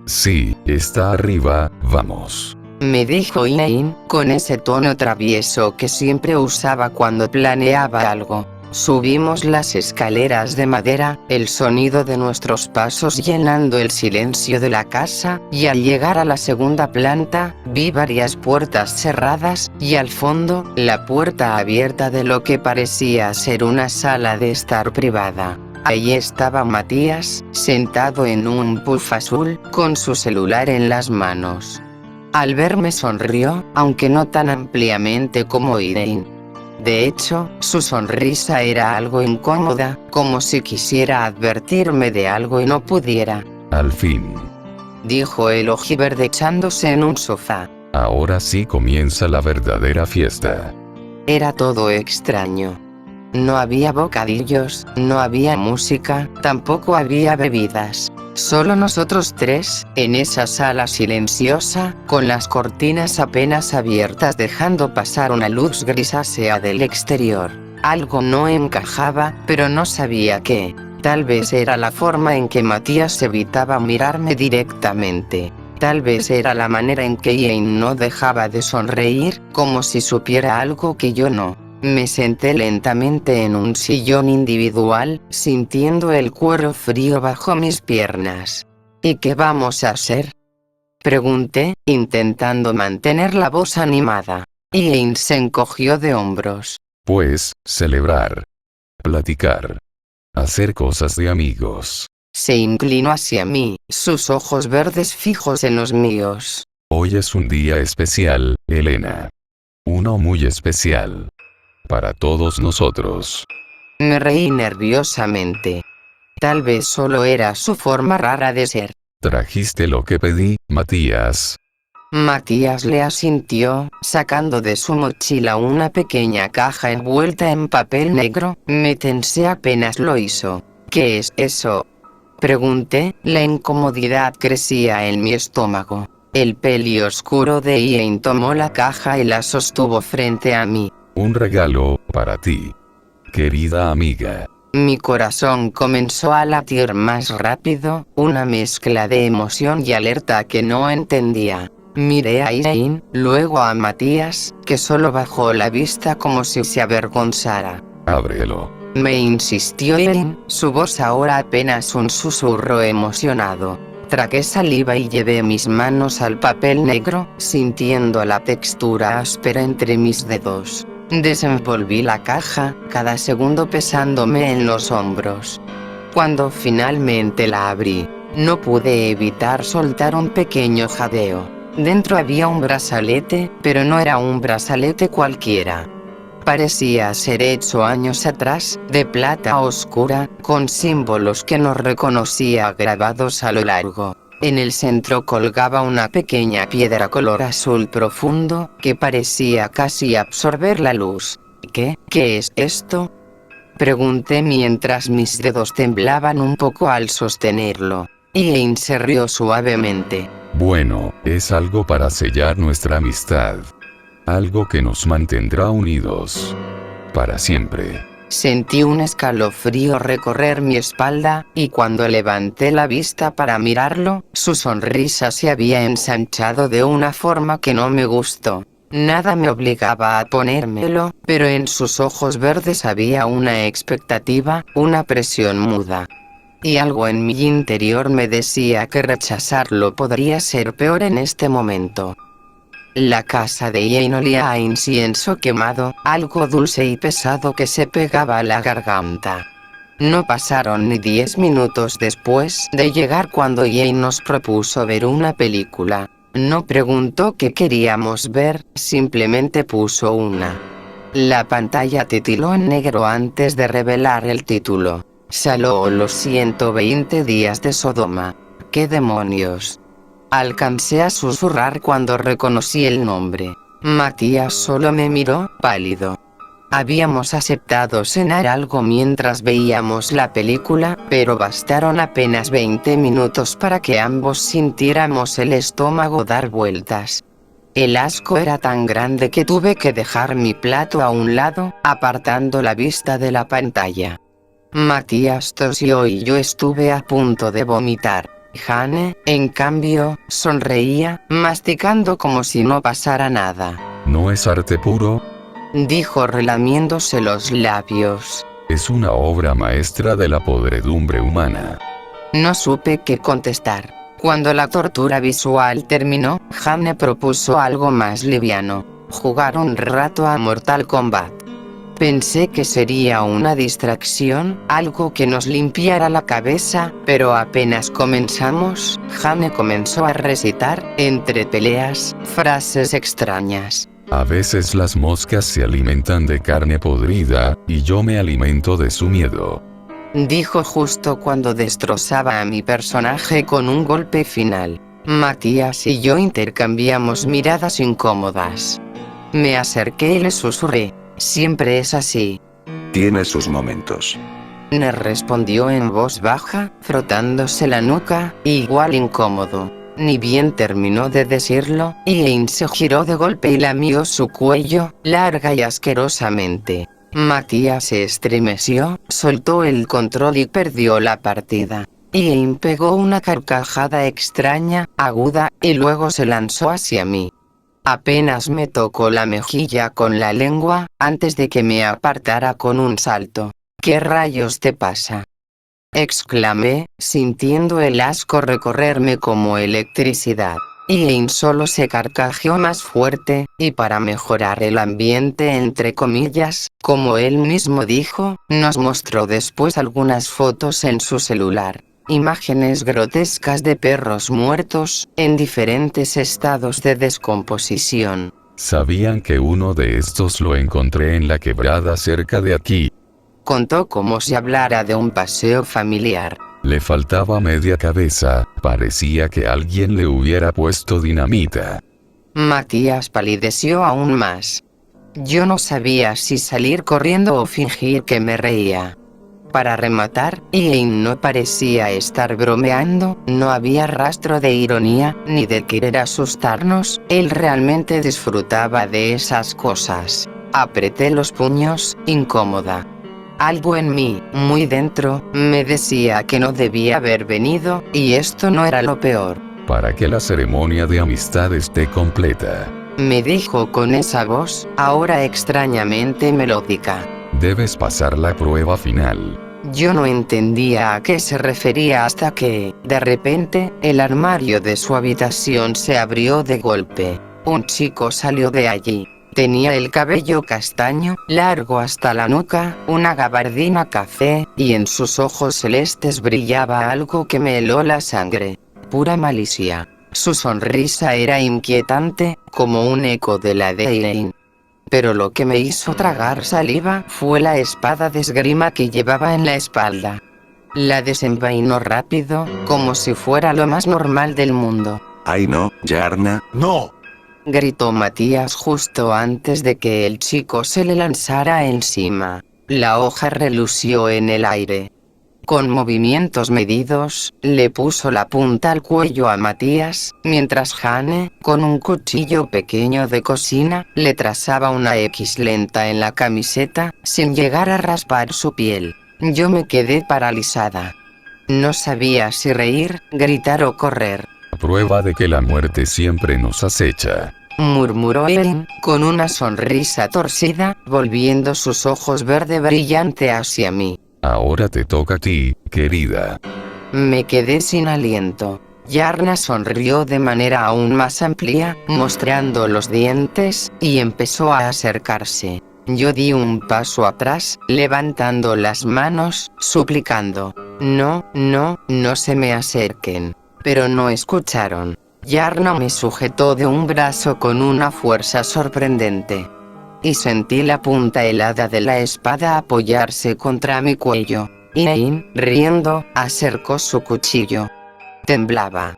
Sí, está arriba, vamos. Me dijo Elaine, con ese tono travieso que siempre usaba cuando planeaba algo. Subimos las escaleras de madera, el sonido de nuestros pasos llenando el silencio de la casa, y al llegar a la segunda planta, vi varias puertas cerradas, y al fondo, la puerta abierta de lo que parecía ser una sala de estar privada. Allí estaba Matías, sentado en un puff azul, con su celular en las manos. Al verme sonrió, aunque no tan ampliamente como Elaine. De hecho, su sonrisa era algo incómoda, como si quisiera advertirme de algo y no pudiera. Al fin. Dijo el ojiverde echándose en un sofá. Ahora sí comienza la verdadera fiesta. Era todo extraño. No había bocadillos, no había música, tampoco había bebidas. Solo nosotros tres, en esa sala silenciosa, con las cortinas apenas abiertas dejando pasar una luz grisácea del exterior. Algo no encajaba, pero no sabía qué. Tal vez era la forma en que Matías evitaba mirarme directamente. Tal vez era la manera en que Elaine no dejaba de sonreír, como si supiera algo que yo no. Me senté lentamente en un sillón individual, sintiendo el cuero frío bajo mis piernas. ¿Y qué vamos a hacer? Pregunté, intentando mantener la voz animada. Ian se encogió de hombros. Pues, celebrar. Platicar. Hacer cosas de amigos. Se inclinó hacia mí, sus ojos verdes fijos en los míos. Hoy es un día especial, Elena. Uno muy especial. Para todos nosotros. Me reí nerviosamente. Tal vez solo era su forma rara de ser. ¿Trajiste lo que pedí, Matías? Matías le asintió, sacando de su mochila una pequeña caja envuelta en papel negro. Me tensé apenas lo hizo. ¿Qué es eso? Pregunté, la incomodidad crecía en mi estómago. El pelo oscuro de Ian tomó la caja y la sostuvo frente a mí. Un regalo, para ti. Querida amiga. Mi corazón comenzó a latir más rápido, una mezcla de emoción y alerta que no entendía. Miré a Ian, luego a Matías, que solo bajó la vista como si se avergonzara. Ábrelo. Me insistió Ian, su voz ahora apenas un susurro emocionado. Tragué saliva y llevé mis manos al papel negro, sintiendo la textura áspera entre mis dedos. Desenvolví la caja, cada segundo pesándome en los hombros. Cuando finalmente la abrí, no pude evitar soltar un pequeño jadeo. Dentro había un brazalete, pero no era un brazalete cualquiera. Parecía ser hecho años atrás, de plata oscura, con símbolos que no reconocía grabados a lo largo. En el centro colgaba una pequeña piedra color azul profundo, que parecía casi absorber la luz. ¿Qué es esto? Pregunté mientras mis dedos temblaban un poco al sostenerlo. Ian se rió suavemente. Bueno, es algo para sellar nuestra amistad. Algo que nos mantendrá unidos. Para siempre. Sentí un escalofrío recorrer mi espalda, y cuando levanté la vista para mirarlo, su sonrisa se había ensanchado de una forma que no me gustó. Nada me obligaba a ponérmelo, pero en sus ojos verdes había una expectativa, una presión muda. Y algo en mi interior me decía que rechazarlo podría ser peor en este momento. La casa de Ian olía a incienso quemado, algo dulce y pesado que se pegaba a la garganta. No pasaron ni 10 minutos después de llegar cuando Ian nos propuso ver una película. No preguntó qué queríamos ver, simplemente puso una. La pantalla titiló en negro antes de revelar el título. Saló los 120 días de Sodoma. ¿Qué demonios? Alcancé a susurrar cuando reconocí el nombre. Matías solo me miró, pálido. Habíamos aceptado cenar algo mientras veíamos la película, pero bastaron apenas 20 minutos para que ambos sintiéramos el estómago dar vueltas. El asco era tan grande que tuve que dejar mi plato a un lado, apartando la vista de la pantalla. Matías tosió y yo estuve a punto de vomitar. Jane, en cambio, sonreía, masticando como si no pasara nada. ¿No es arte puro? Dijo relamiéndose los labios. Es una obra maestra de la podredumbre humana. No supe qué contestar. Cuando la tortura visual terminó, Jane propuso algo más liviano. Jugar un rato a Mortal Kombat. Pensé que sería una distracción, algo que nos limpiara la cabeza, pero apenas comenzamos, Jane comenzó a recitar, entre peleas, frases extrañas. A veces las moscas se alimentan de carne podrida, y yo me alimento de su miedo. Dijo justo cuando destrozaba a mi personaje con un golpe final. Matías y yo intercambiamos miradas incómodas. Me acerqué y le susurré. Siempre es así. Tiene sus momentos. Me respondió en voz baja, frotándose la nuca, igual incómodo. Ni bien terminó de decirlo, Ian se giró de golpe y lamió su cuello, larga y asquerosamente. Matías se estremeció, soltó el control y perdió la partida. Ian pegó una carcajada extraña, aguda, y luego se lanzó hacia mí. Apenas me tocó la mejilla con la lengua, antes de que me apartara con un salto. ¿Qué rayos te pasa? exclamé, sintiendo el asco recorrerme como electricidad. Ian solo se carcajeó más fuerte, y para mejorar el ambiente entre comillas, como él mismo dijo, nos mostró después algunas fotos en su celular. Imágenes grotescas de perros muertos, en diferentes estados de descomposición. ¿Sabían que uno de estos lo encontré en la quebrada cerca de aquí? Contó como si hablara de un paseo familiar. Le faltaba media cabeza, parecía que alguien le hubiera puesto dinamita. Matías palideció aún más. Yo no sabía si salir corriendo o fingir que me reía. Para rematar, Ian no parecía estar bromeando, no había rastro de ironía, ni de querer asustarnos, él realmente disfrutaba de esas cosas. Apreté los puños, incómoda. Algo en mí, muy dentro, me decía que no debía haber venido, y esto no era lo peor. Para que la ceremonia de amistad esté completa, Me dijo con esa voz, ahora extrañamente melódica. debes pasar la prueba final. Yo no entendía a qué se refería hasta que, de repente, el armario de su habitación se abrió de golpe. Un chico salió de allí. Tenía el cabello castaño, largo hasta la nuca, una gabardina café, y en sus ojos celestes brillaba algo que me heló la sangre. Pura malicia. Su sonrisa era inquietante, como un eco de la de Elaine. Pero lo que me hizo tragar saliva fue la espada de esgrima que llevaba en la espalda. La desenvainó rápido, como si fuera lo más normal del mundo. Ay no, Yarna. ¡No! Gritó Matías justo antes de que el chico se le lanzara encima. La hoja relució en el aire. Con movimientos medidos, le puso la punta al cuello a Matías, mientras Jane, con un cuchillo pequeño de cocina, le trazaba una X lenta en la camiseta, sin llegar a raspar su piel. Yo me quedé paralizada. No sabía si reír, gritar o correr. Prueba de que la muerte siempre nos acecha. Murmuró Ellen, con una sonrisa torcida, volviendo sus ojos verde brillante hacia mí. Ahora te toca a ti, querida. Me quedé sin aliento. Yarna sonrió de manera aún más amplia, mostrando los dientes, y empezó a acercarse. Yo di un paso atrás, levantando las manos, suplicando. No, no, no se me acerquen. Pero no escucharon. Yarna me sujetó de un brazo con una fuerza sorprendente. Y sentí la punta helada de la espada apoyarse contra mi cuello. Ian, riendo, acercó su cuchillo. Temblaba.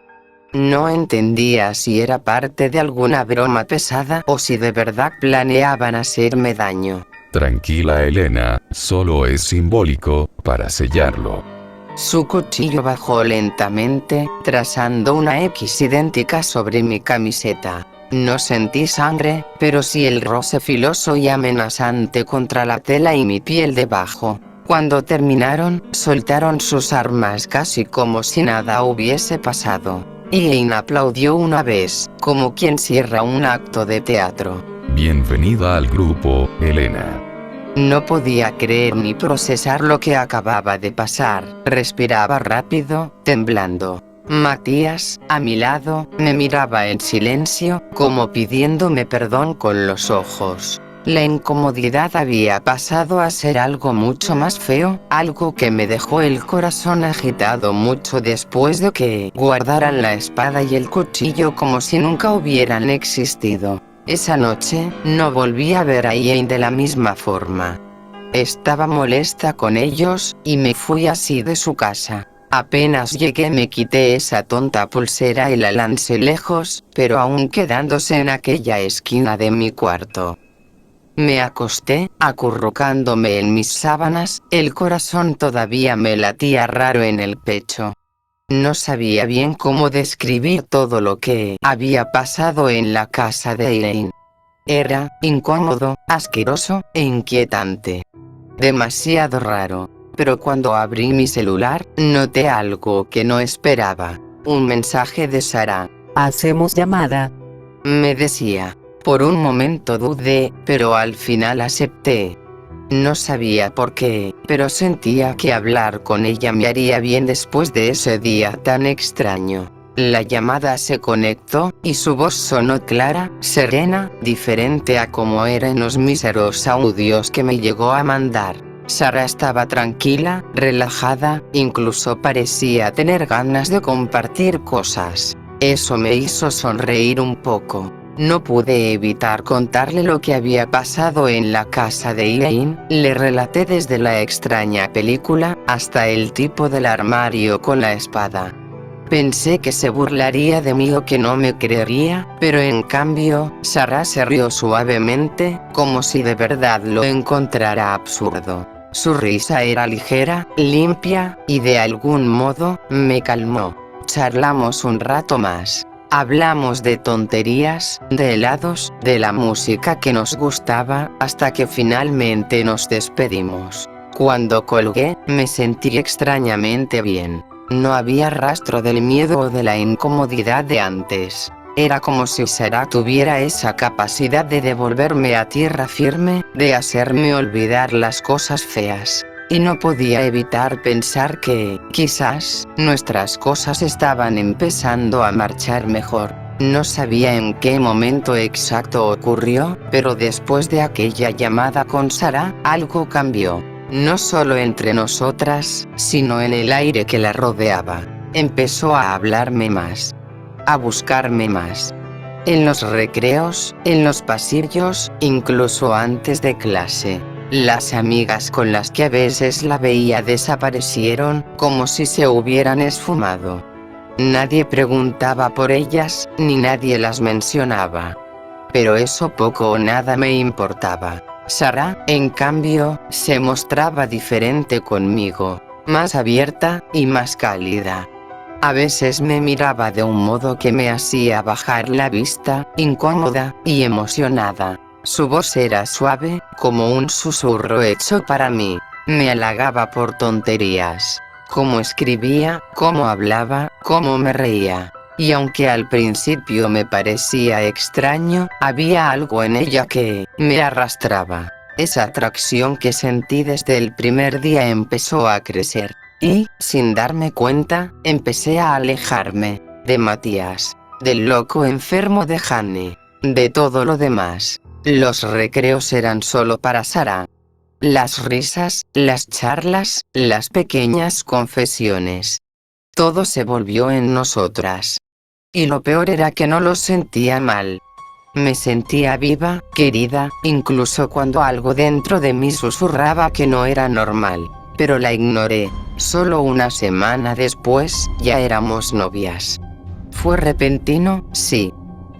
No entendía si era parte de alguna broma pesada o si de verdad planeaban hacerme daño. Tranquila, Elena, solo es simbólico, para sellarlo. Su cuchillo bajó lentamente, trazando una X idéntica sobre mi camiseta. No sentí sangre, pero sí el roce filoso y amenazante contra la tela y mi piel debajo. Cuando terminaron, soltaron sus armas casi como si nada hubiese pasado. Ian aplaudió una vez, como quien cierra un acto de teatro. Bienvenida al grupo, Elena. No podía creer ni procesar lo que acababa de pasar. Respiraba rápido, temblando. Matías, a mi lado, me miraba en silencio, como pidiéndome perdón con los ojos. La incomodidad había pasado a ser algo mucho más feo, algo que me dejó el corazón agitado mucho después de que guardaran la espada y el cuchillo como si nunca hubieran existido. Esa noche, no volví a ver a Ian de la misma forma. Estaba molesta con ellos, y me fui así de su casa. Apenas llegué me quité esa tonta pulsera y la lancé lejos, pero aún quedándose en aquella esquina de mi cuarto. Me acosté, acurrucándome en mis sábanas, el corazón todavía me latía raro en el pecho. No sabía bien cómo describir todo lo que había pasado en la casa de Elaine. Era incómodo, asqueroso e inquietante. Demasiado raro. Pero cuando abrí mi celular, noté algo que no esperaba. Un mensaje de Sara. Hacemos llamada. Me decía. Por un momento dudé, pero al final acepté. No sabía por qué, pero sentía que hablar con ella me haría bien después de ese día tan extraño. La llamada se conectó, y su voz sonó clara, serena, diferente a como era en los míseros audios que me llegó a mandar. Sara estaba tranquila, relajada, incluso parecía tener ganas de compartir cosas. Eso me hizo sonreír un poco. No pude evitar contarle lo que había pasado en la casa de Elaine. Le relaté desde la extraña película, hasta el tipo del armario con la espada. Pensé que se burlaría de mí o que no me creería, pero en cambio, Sara se rió suavemente, como si de verdad lo encontrara absurdo. Su risa era ligera, limpia, y de algún modo, me calmó. Charlamos un rato más. Hablamos de tonterías, de helados, de la música que nos gustaba, hasta que finalmente nos despedimos. Cuando colgué, me sentí extrañamente bien. No había rastro del miedo o de la incomodidad de antes. Era como si Sara tuviera esa capacidad de devolverme a tierra firme, de hacerme olvidar las cosas feas. Y no podía evitar pensar que, quizás, nuestras cosas estaban empezando a marchar mejor. No sabía en qué momento exacto ocurrió, pero después de aquella llamada con Sara, algo cambió. No solo entre nosotras, sino en el aire que la rodeaba. Empezó a hablarme más. A buscarme más. En los recreos, en los pasillos, incluso antes de clase. Las amigas con las que a veces la veía desaparecieron, como si se hubieran esfumado. Nadie preguntaba por ellas, ni nadie las mencionaba. Pero eso poco o nada me importaba. Sara, en cambio, se mostraba diferente conmigo, más abierta y más cálida. A veces me miraba de un modo que me hacía bajar la vista, incómoda y emocionada. Su voz era suave, como un susurro hecho para mí. Me halagaba por tonterías. Cómo escribía, cómo hablaba, cómo me reía. Y aunque al principio me parecía extraño, había algo en ella que me arrastraba. Esa atracción que sentí desde el primer día empezó a crecer. Y, sin darme cuenta, empecé a alejarme de Matías, del loco enfermo de Hanne, de todo lo demás. Los recreos eran solo para Sara. Las risas, las charlas, las pequeñas confesiones. Todo se volvió en nosotras. Y lo peor era que no lo sentía mal. Me sentía viva, querida, incluso cuando algo dentro de mí susurraba que no era normal. Pero la ignoré. Solo una semana después, ya éramos novias. Fue repentino, sí.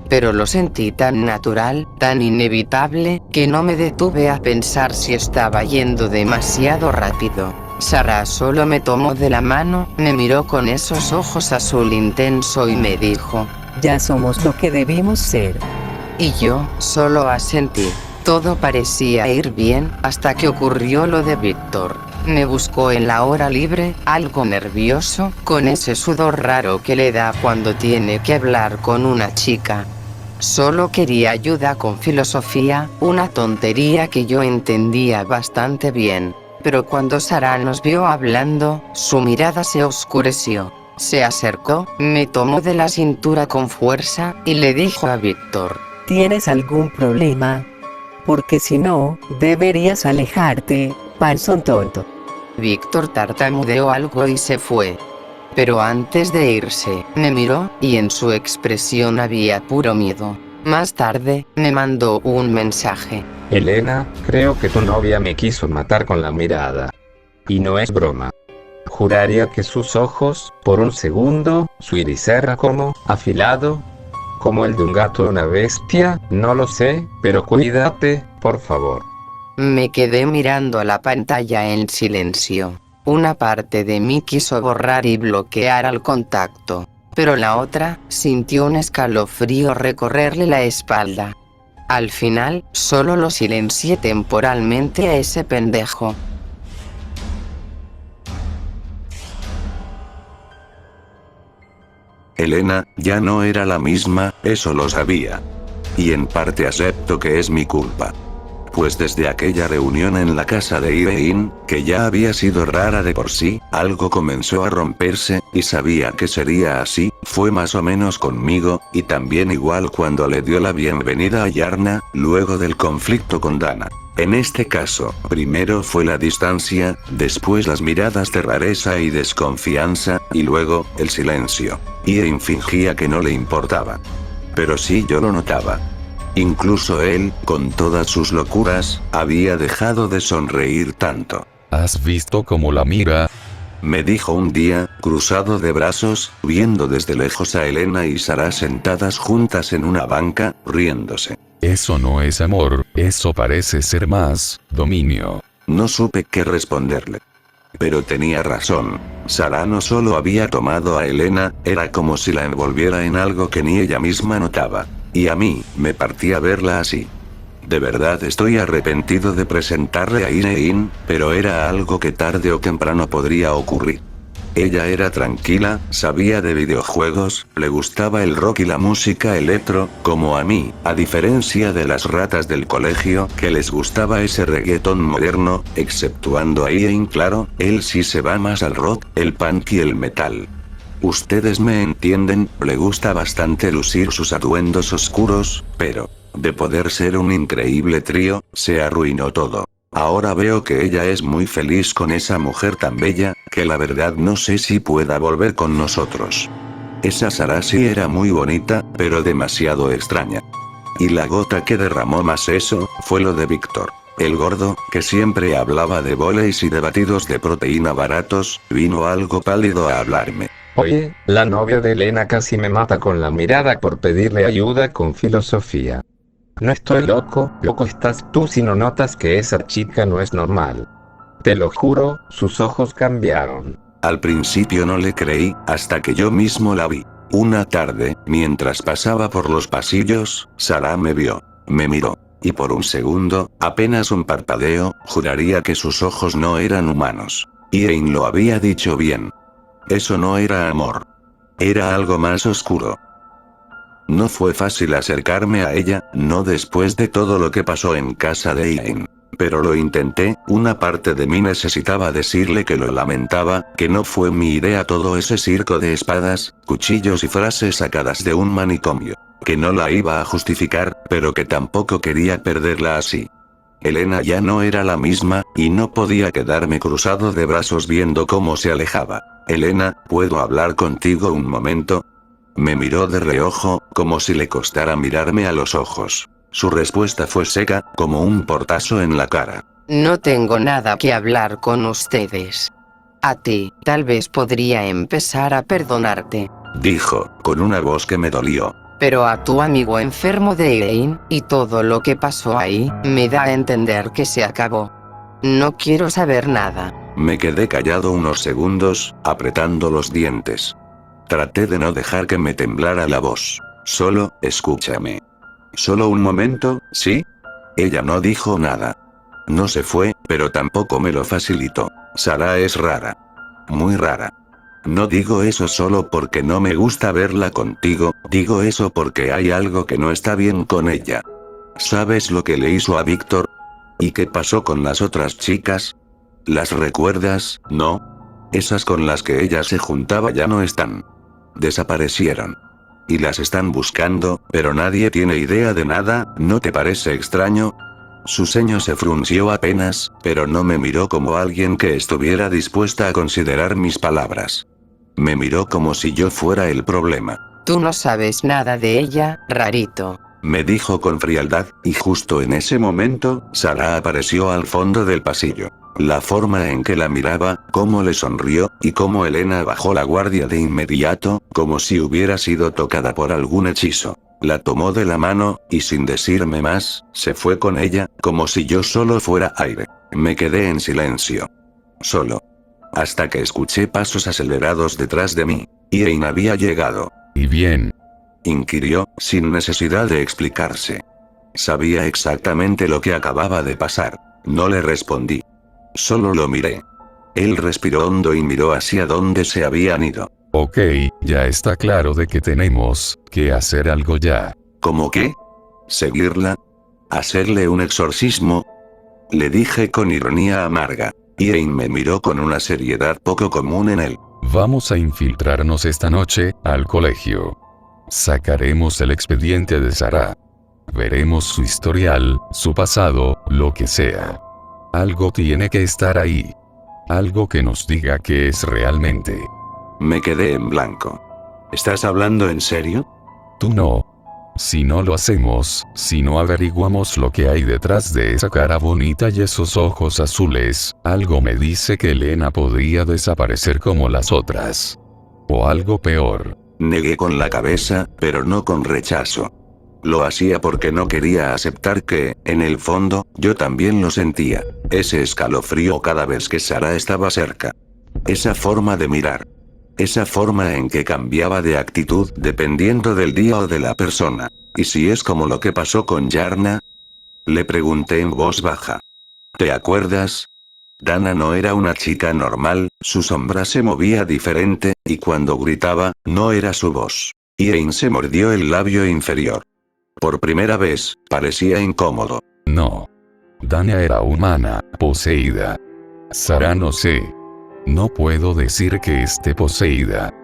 Pero lo sentí tan natural, tan inevitable, que no me detuve a pensar si estaba yendo demasiado rápido. Sara solo me tomó de la mano, me miró con esos ojos azul intenso y me dijo: Ya somos lo que debimos ser. Y yo, solo asentí. Todo parecía ir bien, hasta que ocurrió lo de Víctor. Me buscó en la hora libre, algo nervioso, con ese sudor raro que le da cuando tiene que hablar con una chica. Solo quería ayuda con filosofía, una tontería que yo entendía bastante bien. Pero cuando Sara nos vio hablando, su mirada se oscureció. Se acercó, me tomó de la cintura con fuerza, y le dijo a Víctor: ¿Tienes algún problema? Porque si no, deberías alejarte, panzón tonto. Víctor tartamudeó algo y se fue. Pero antes de irse, me miró, y en su expresión había puro miedo. Más tarde, me mandó un mensaje. Elena, creo que tu novia me quiso matar con la mirada. Y no es broma. Juraría que sus ojos, por un segundo, su iris era como afilado. Como el de un gato o una bestia, no lo sé, pero cuídate, por favor. Me quedé mirando a la pantalla en silencio. Una parte de mí quiso borrar y bloquear al contacto, pero la otra sintió un escalofrío recorrerle la espalda. Al final, solo lo silencié temporalmente a ese pendejo. Elena, ya no era la misma, eso lo sabía. Y en parte acepto que es mi culpa. pues desde aquella reunión en la casa de Irene, que ya había sido rara de por sí, algo comenzó a romperse, y sabía que sería así, fue más o menos conmigo, y también igual cuando le dio la bienvenida a Yarna, luego del conflicto con Dana. En este caso, primero fue la distancia, después las miradas de rareza y desconfianza, y luego, el silencio. Irene fingía que no le importaba. Pero sí yo lo notaba. Incluso él, con todas sus locuras, había dejado de sonreír tanto. ¿Has visto cómo la mira? Me dijo un día, cruzado de brazos, viendo desde lejos a Elena y Sara sentadas juntas en una banca, riéndose. Eso no es amor, eso parece ser más dominio. No supe qué responderle. Pero tenía razón. Sara no solo había tomado a Elena, era como si la envolviera en algo que ni ella misma notaba. Y a mí, me partía verla así. De verdad estoy arrepentido de presentarle a Irene, pero era algo que tarde o temprano podría ocurrir. Ella era tranquila, sabía de videojuegos, le gustaba el rock y la música electro, como a mí, a diferencia de las ratas del colegio, que les gustaba ese reggaetón moderno, exceptuando a Ian, claro, él sí se va más al rock, el punk y el metal. Ustedes me entienden, le gusta bastante lucir sus atuendos oscuros, pero, de poder ser un increíble trío, se arruinó todo. Ahora veo que ella es muy feliz con esa mujer tan bella, que la verdad no sé si pueda volver con nosotros. Esa Sara sí era muy bonita, pero demasiado extraña. Y la gota que derramó más eso, fue lo de Víctor. El gordo, que siempre hablaba de boleis y de batidos de proteína baratos, vino algo pálido a hablarme. Oye, la novia de Elena casi me mata con la mirada por pedirle ayuda con filosofía. No estoy loco, loco estás tú si no notas que esa chica no es normal. Te lo juro, sus ojos cambiaron. Al principio no le creí, hasta que yo mismo la vi. Una tarde, mientras pasaba por los pasillos, Sara me vio. Me miró. Y por un segundo, apenas un parpadeo, juraría que sus ojos no eran humanos. Irene lo había dicho bien. Eso no era amor. Era algo más oscuro. No fue fácil acercarme a ella, no después de todo lo que pasó en casa de Irene. Pero lo intenté, una parte de mí necesitaba decirle que lo lamentaba, que no fue mi idea todo ese circo de espadas, cuchillos y frases sacadas de un manicomio. Que no la iba a justificar, pero que tampoco quería perderla así. Elena ya no era la misma, y no podía quedarme cruzado de brazos viendo cómo se alejaba. Elena, ¿puedo hablar contigo un momento? Me miró de reojo, como si le costara mirarme a los ojos. Su respuesta fue seca, como un portazo en la cara. No tengo nada que hablar con ustedes. A ti, tal vez podría empezar a perdonarte. Dijo, con una voz que me dolió. Pero a tu amigo enfermo de Irene, y todo lo que pasó ahí, me da a entender que se acabó. No quiero saber nada. Me quedé callado unos segundos, apretando los dientes. Traté de no dejar que me temblara la voz. Solo, escúchame. Solo un momento, ¿sí? Ella no dijo nada. No se fue, pero tampoco me lo facilitó. Sara es rara. Muy rara. No digo eso solo porque no me gusta verla contigo, digo eso porque hay algo que no está bien con ella. ¿Sabes lo que le hizo a Víctor? ¿Y qué pasó con las otras chicas? ¿Las recuerdas, no? Esas con las que ella se juntaba ya no están. Desaparecieron. Y las están buscando, pero nadie tiene idea de nada, ¿no te parece extraño? Su ceño se frunció apenas, pero no me miró como alguien que estuviera dispuesta a considerar mis palabras. Me miró como si yo fuera el problema. Tú no sabes nada de ella, rarito. Me dijo con frialdad, y justo en ese momento, Sara apareció al fondo del pasillo. La forma en que la miraba, cómo le sonrió, y cómo Elena bajó la guardia de inmediato, como si hubiera sido tocada por algún hechizo. La tomó de la mano, y sin decirme más, se fue con ella, como si yo solo fuera aire. Me quedé en silencio. Solo. Hasta que escuché pasos acelerados detrás de mí. Irene había llegado. ¿Y bien? Inquirió, sin necesidad de explicarse. Sabía exactamente lo que acababa de pasar. No le respondí. Solo lo miré. Él respiró hondo y miró hacia donde se habían ido. Ok, ya está claro de que tenemos que hacer algo ya. ¿Cómo qué? ¿Seguirla? ¿Hacerle un exorcismo? Le dije con ironía amarga. Ian me miró con una seriedad poco común en él. Vamos a infiltrarnos esta noche al colegio. Sacaremos el expediente de Sarah. Veremos su historial, su pasado, lo que sea. Algo tiene que estar ahí. Algo que nos diga qué es realmente. Me quedé en blanco. ¿Estás hablando en serio? Tú no. Si no lo hacemos, si no averiguamos lo que hay detrás de esa cara bonita y esos ojos azules, algo me dice que Elena podría desaparecer como las otras. O algo peor. Negué con la cabeza, pero no con rechazo. Lo hacía porque no quería aceptar que, en el fondo, yo también lo sentía. Ese escalofrío cada vez que Sarah estaba cerca. Esa forma de mirar. Esa forma en que cambiaba de actitud dependiendo del día o de la persona. ¿Y si es como lo que pasó con Yarna? Le pregunté en voz baja. ¿Te acuerdas? Dana no era una chica normal, su sombra se movía diferente, y cuando gritaba, no era su voz. Ian se mordió el labio inferior. Por primera vez, parecía incómodo. No. Dana era humana, poseída. Sarah no sé. No puedo decir que esté poseída.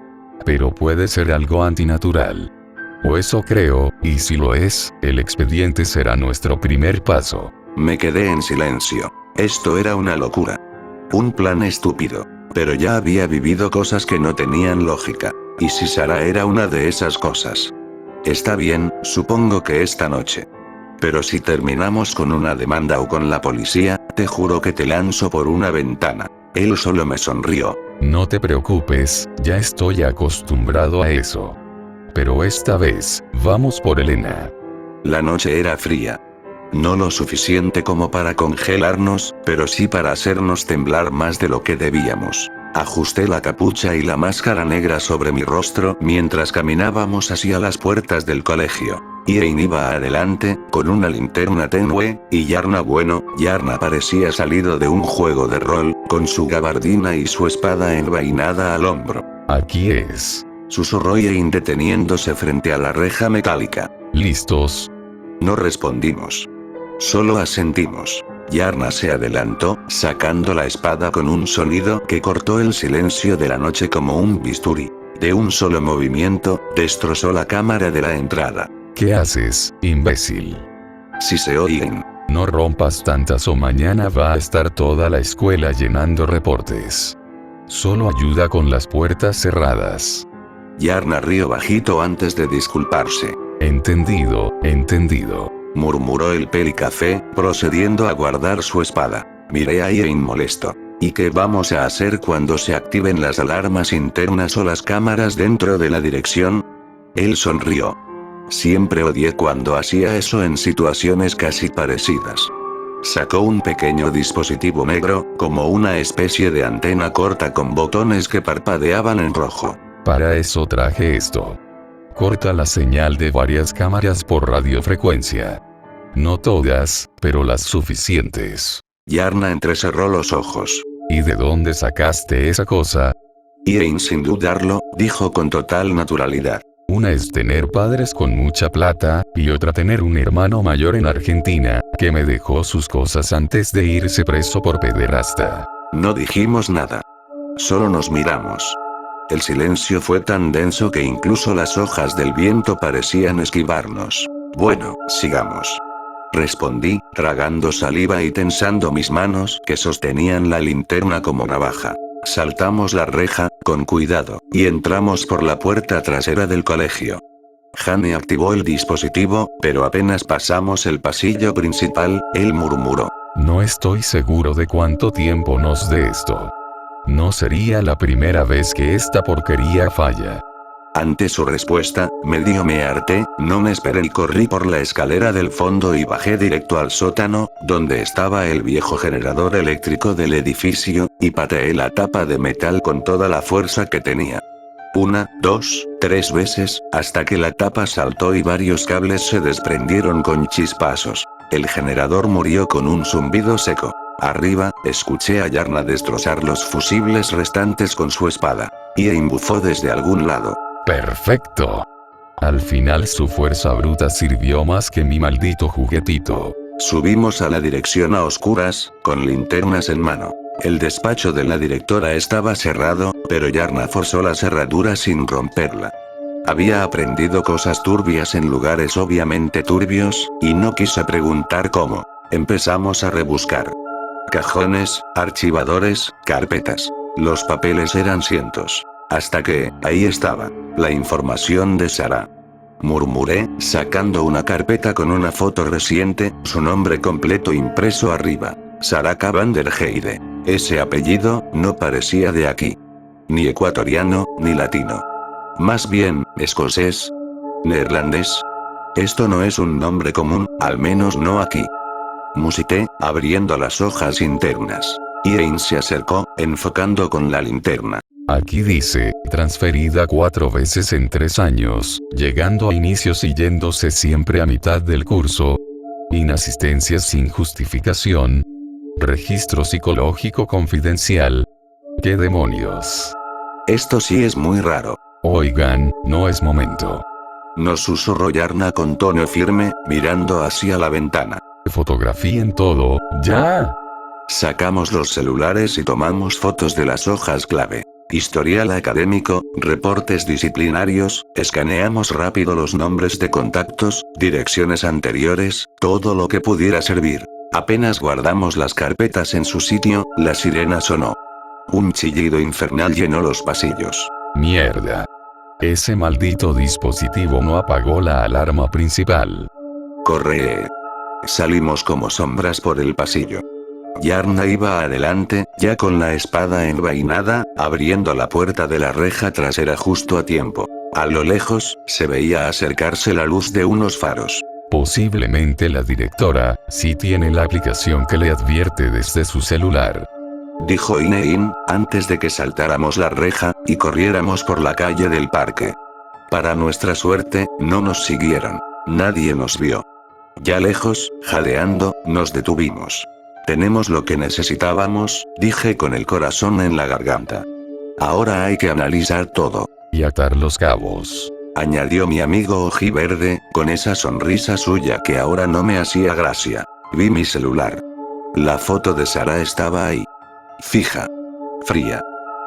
Pero puede ser algo antinatural. O eso creo, y si lo es, el expediente será nuestro primer paso. Me quedé en silencio. Esto era una locura. Un plan estúpido. Pero ya había vivido cosas que no tenían lógica. ¿Y si Sarah era una de esas cosas? Está bien, supongo que esta noche. Pero si terminamos con una demanda o con la policía, te juro que te lanzo por una ventana. Él solo me sonrió. No te preocupes, ya estoy acostumbrado a eso. Pero esta vez, vamos por Elena. La noche era fría. No lo suficiente como para congelarnos, pero sí para hacernos temblar más de lo que debíamos. Ajusté la capucha y la máscara negra sobre mi rostro mientras caminábamos hacia las puertas del colegio. Ian iba adelante, con una linterna tenue, y Yarna parecía salido de un juego de rol, con su gabardina y su espada envainada al hombro. Aquí es. Susurró Ian deteniéndose frente a la reja metálica. ¿Listos? No respondimos. Solo asentimos. Yarna se adelantó, sacando la espada con un sonido que cortó el silencio de la noche como un bisturí. De un solo movimiento, destrozó la cámara de la entrada. ¿Qué haces, imbécil? Siseó Ian. No rompas tantas o mañana va a estar toda la escuela llenando reportes. Solo ayuda con las puertas cerradas. Yarna rió bajito antes de disculparse. Entendido, entendido. Murmuró el pelicafé, procediendo a guardar su espada. Miré a Ian molesto. ¿Y qué vamos a hacer cuando se activen las alarmas internas o las cámaras dentro de la dirección? Él sonrió. Siempre odié cuando hacía eso en situaciones casi parecidas. Sacó un pequeño dispositivo negro, como una especie de antena corta con botones que parpadeaban en rojo. Para eso traje esto. Corta la señal de varias cámaras por radiofrecuencia. No todas, pero las suficientes. Yarna entrecerró los ojos. ¿Y de dónde sacaste esa cosa? Ian sin dudarlo, dijo con total naturalidad. Una es tener padres con mucha plata, y otra tener un hermano mayor en Argentina, que me dejó sus cosas antes de irse preso por pederasta. No dijimos nada. Solo nos miramos. El silencio fue tan denso que incluso las hojas del viento parecían esquivarnos. Bueno, sigamos. Respondí, tragando saliva y tensando mis manos que sostenían la linterna como navaja. Saltamos la reja, con cuidado, y entramos por la puerta trasera del colegio. Jane activó el dispositivo, pero apenas pasamos el pasillo principal, él murmuró. No estoy seguro de cuánto tiempo nos dé esto. No sería la primera vez que esta porquería falla. Ante su respuesta, medio me harté, no me esperé y corrí por la escalera del fondo y bajé directo al sótano, donde estaba el viejo generador eléctrico del edificio, y pateé la tapa de metal con toda la fuerza que tenía. 1, 2, 3 veces, hasta que la tapa saltó y varios cables se desprendieron con chispazos. El generador murió con un zumbido seco. Arriba, escuché a Yarna destrozar los fusibles restantes con su espada. Y embufó desde algún lado. ¡Perfecto! Al final su fuerza bruta sirvió más que mi maldito juguetito. Subimos a la dirección a oscuras, con linternas en mano. El despacho de la directora estaba cerrado, pero Yarna forzó la cerradura sin romperla. Había aprendido cosas turbias en lugares obviamente turbios, y no quise preguntar cómo. Empezamos a rebuscar. Cajones, archivadores, carpetas. Los papeles eran cientos. Hasta que, ahí estaba, la información de Sara. Murmuré, sacando una carpeta con una foto reciente, su nombre completo impreso arriba. Saraka van der Heide. Ese apellido, no parecía de aquí. Ni ecuatoriano, ni latino. Más bien, escocés. Neerlandés. Esto no es un nombre común, al menos no aquí. Musité, abriendo las hojas internas. Irene se acercó, enfocando con la linterna. Aquí dice, transferida 4 veces en 3 años, llegando a inicios y yéndose siempre a mitad del curso. Inasistencias sin justificación. Registro psicológico confidencial. ¿Qué demonios? Esto sí es muy raro. Oigan, no es momento. Nos susurró Yarna con tono firme, mirando hacia la ventana. Fotografíen todo, ya. Sacamos los celulares y tomamos fotos de las hojas clave. Historial académico, reportes disciplinarios, escaneamos rápido los nombres de contactos, direcciones anteriores, todo lo que pudiera servir. Apenas guardamos las carpetas en su sitio, la sirena sonó. Un chillido infernal llenó los pasillos. Mierda. Ese maldito dispositivo no apagó la alarma principal. Corre. Salimos como sombras por el pasillo. Yarna iba adelante, ya con la espada envainada, abriendo la puerta de la reja trasera justo a tiempo. A lo lejos, se veía acercarse la luz de unos faros. Posiblemente la directora, sí tiene la aplicación que le advierte desde su celular. Dijo Inein, antes de que saltáramos la reja, y corriéramos por la calle del parque. Para nuestra suerte, no nos siguieron. Nadie nos vio. Ya lejos, jadeando, nos detuvimos. Tenemos lo que necesitábamos, dije con el corazón en la garganta. Ahora hay que analizar todo. Y atar los cabos. Añadió mi amigo ojiverde, con esa sonrisa suya que ahora no me hacía gracia. Vi mi celular. La foto de Sara estaba ahí. Fija. Fría.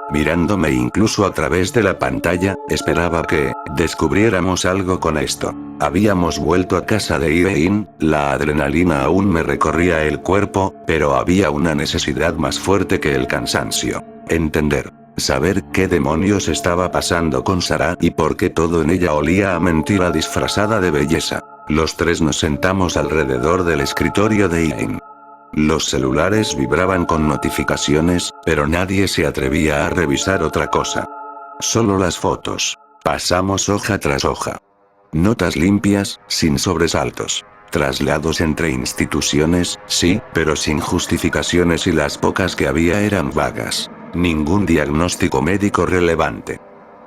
Mirándome incluso a través de la pantalla, esperaba que descubriéramos algo con esto. Habíamos vuelto a casa de Irene, la adrenalina aún me recorría el cuerpo, pero había una necesidad más fuerte que el cansancio. Entender. Saber qué demonios estaba pasando con Sara y por qué todo en ella olía a mentira disfrazada de belleza. Los tres nos sentamos alrededor del escritorio de Irene. Los celulares vibraban con notificaciones, pero nadie se atrevía a revisar otra cosa. Solo las fotos. Pasamos hoja tras hoja. Notas limpias, sin sobresaltos. Traslados entre instituciones, sí, pero sin justificaciones y las pocas que había eran vagas. Ningún diagnóstico médico relevante.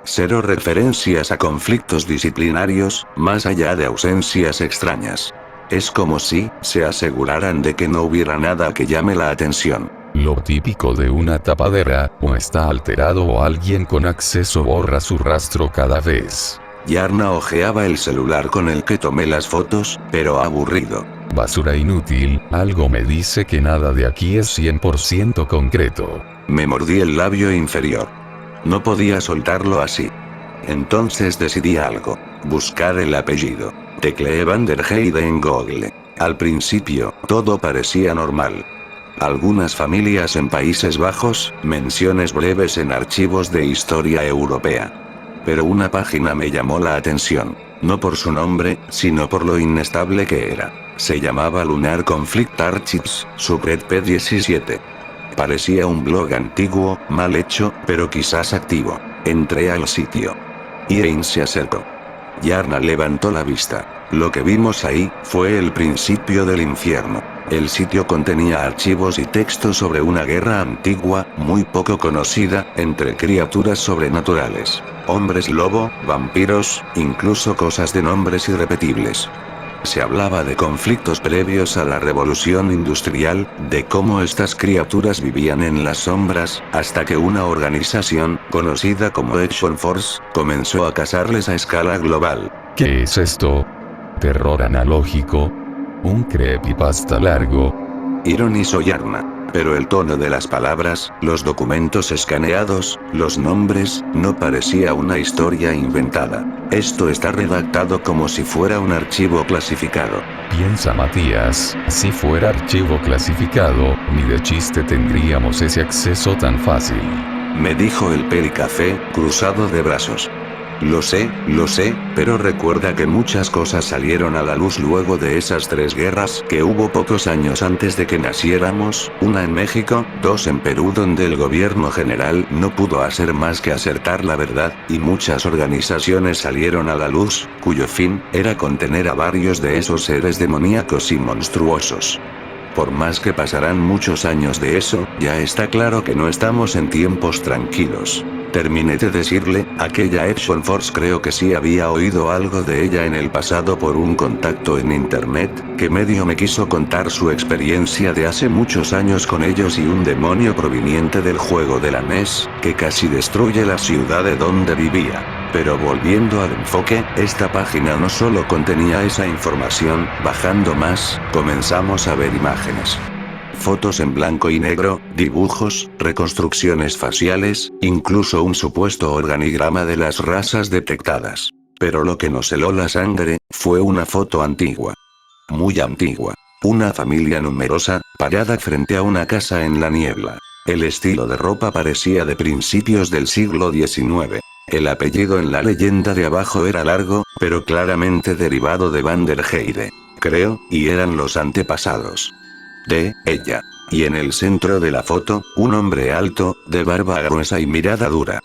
Cero referencias a conflictos disciplinarios, más allá de ausencias extrañas. Es como si se aseguraran de que no hubiera nada que llame la atención. Lo típico de una tapadera, o está alterado o alguien con acceso borra su rastro cada vez. Yarna hojeaba el celular con el que tomé las fotos, pero aburrido. Basura inútil, algo me dice que nada de aquí es 100% concreto. Me mordí el labio inferior. No podía soltarlo así. Entonces decidí algo. Buscar el apellido. Tecleé Van der Heide en Google. Al principio, todo parecía normal. Algunas familias en Países Bajos, menciones breves en archivos de historia europea. Pero una página me llamó la atención. No por su nombre, sino por lo inestable que era. Se llamaba Lunar Conflict Archives, subred P17. Parecía un blog antiguo, mal hecho, pero quizás activo. Entré al sitio. Irene se acercó. Yarna levantó la vista. Lo que vimos ahí, fue el principio del infierno. El sitio contenía archivos y textos sobre una guerra antigua, muy poco conocida, entre criaturas sobrenaturales. Hombres lobo, vampiros, incluso cosas de nombres irrepetibles. Se hablaba de conflictos previos a la revolución industrial, de cómo estas criaturas vivían en las sombras, hasta que una organización, conocida como Action Force, comenzó a cazarles a escala global. ¿Qué es esto? ¿Terror analógico? ¿Un creepypasta largo? Ironizó Yarna. Pero el tono de las palabras, los documentos escaneados, los nombres, no parecía una historia inventada. Esto está redactado como si fuera un archivo clasificado. Piensa Matías, si fuera archivo clasificado, ni de chiste tendríamos ese acceso tan fácil. Me dijo el Pericafé, cruzado de brazos. Lo sé, pero recuerda que muchas cosas salieron a la luz luego de esas 3 guerras que hubo pocos años antes de que naciéramos, una en México, 2 en Perú donde el gobierno general no pudo hacer más que acertar la verdad, y muchas organizaciones salieron a la luz, cuyo fin era contener a varios de esos seres demoníacos y monstruosos. Por más que pasarán muchos años de eso, ya está claro que no estamos en tiempos tranquilos. Terminé de decirle, aquella Action Force creo que sí había oído algo de ella en el pasado por un contacto en internet, que medio me quiso contar su experiencia de hace muchos años con ellos y un demonio proveniente del juego de la NES, que casi destruye la ciudad de donde vivía. Pero volviendo al enfoque, esta página no solo contenía esa información, bajando más, comenzamos a ver imágenes. Fotos en blanco y negro, dibujos, reconstrucciones faciales, incluso un supuesto organigrama de las razas detectadas. Pero lo que nos heló la sangre, fue una foto antigua. Muy antigua. Una familia numerosa, parada frente a una casa en la niebla. El estilo de ropa parecía de principios del siglo XIX. El apellido en la leyenda de abajo era largo, pero claramente derivado de Van der Heide. Creo, y eran los antepasados de ella. Y en el centro de la foto, un hombre alto, de barba gruesa y mirada dura.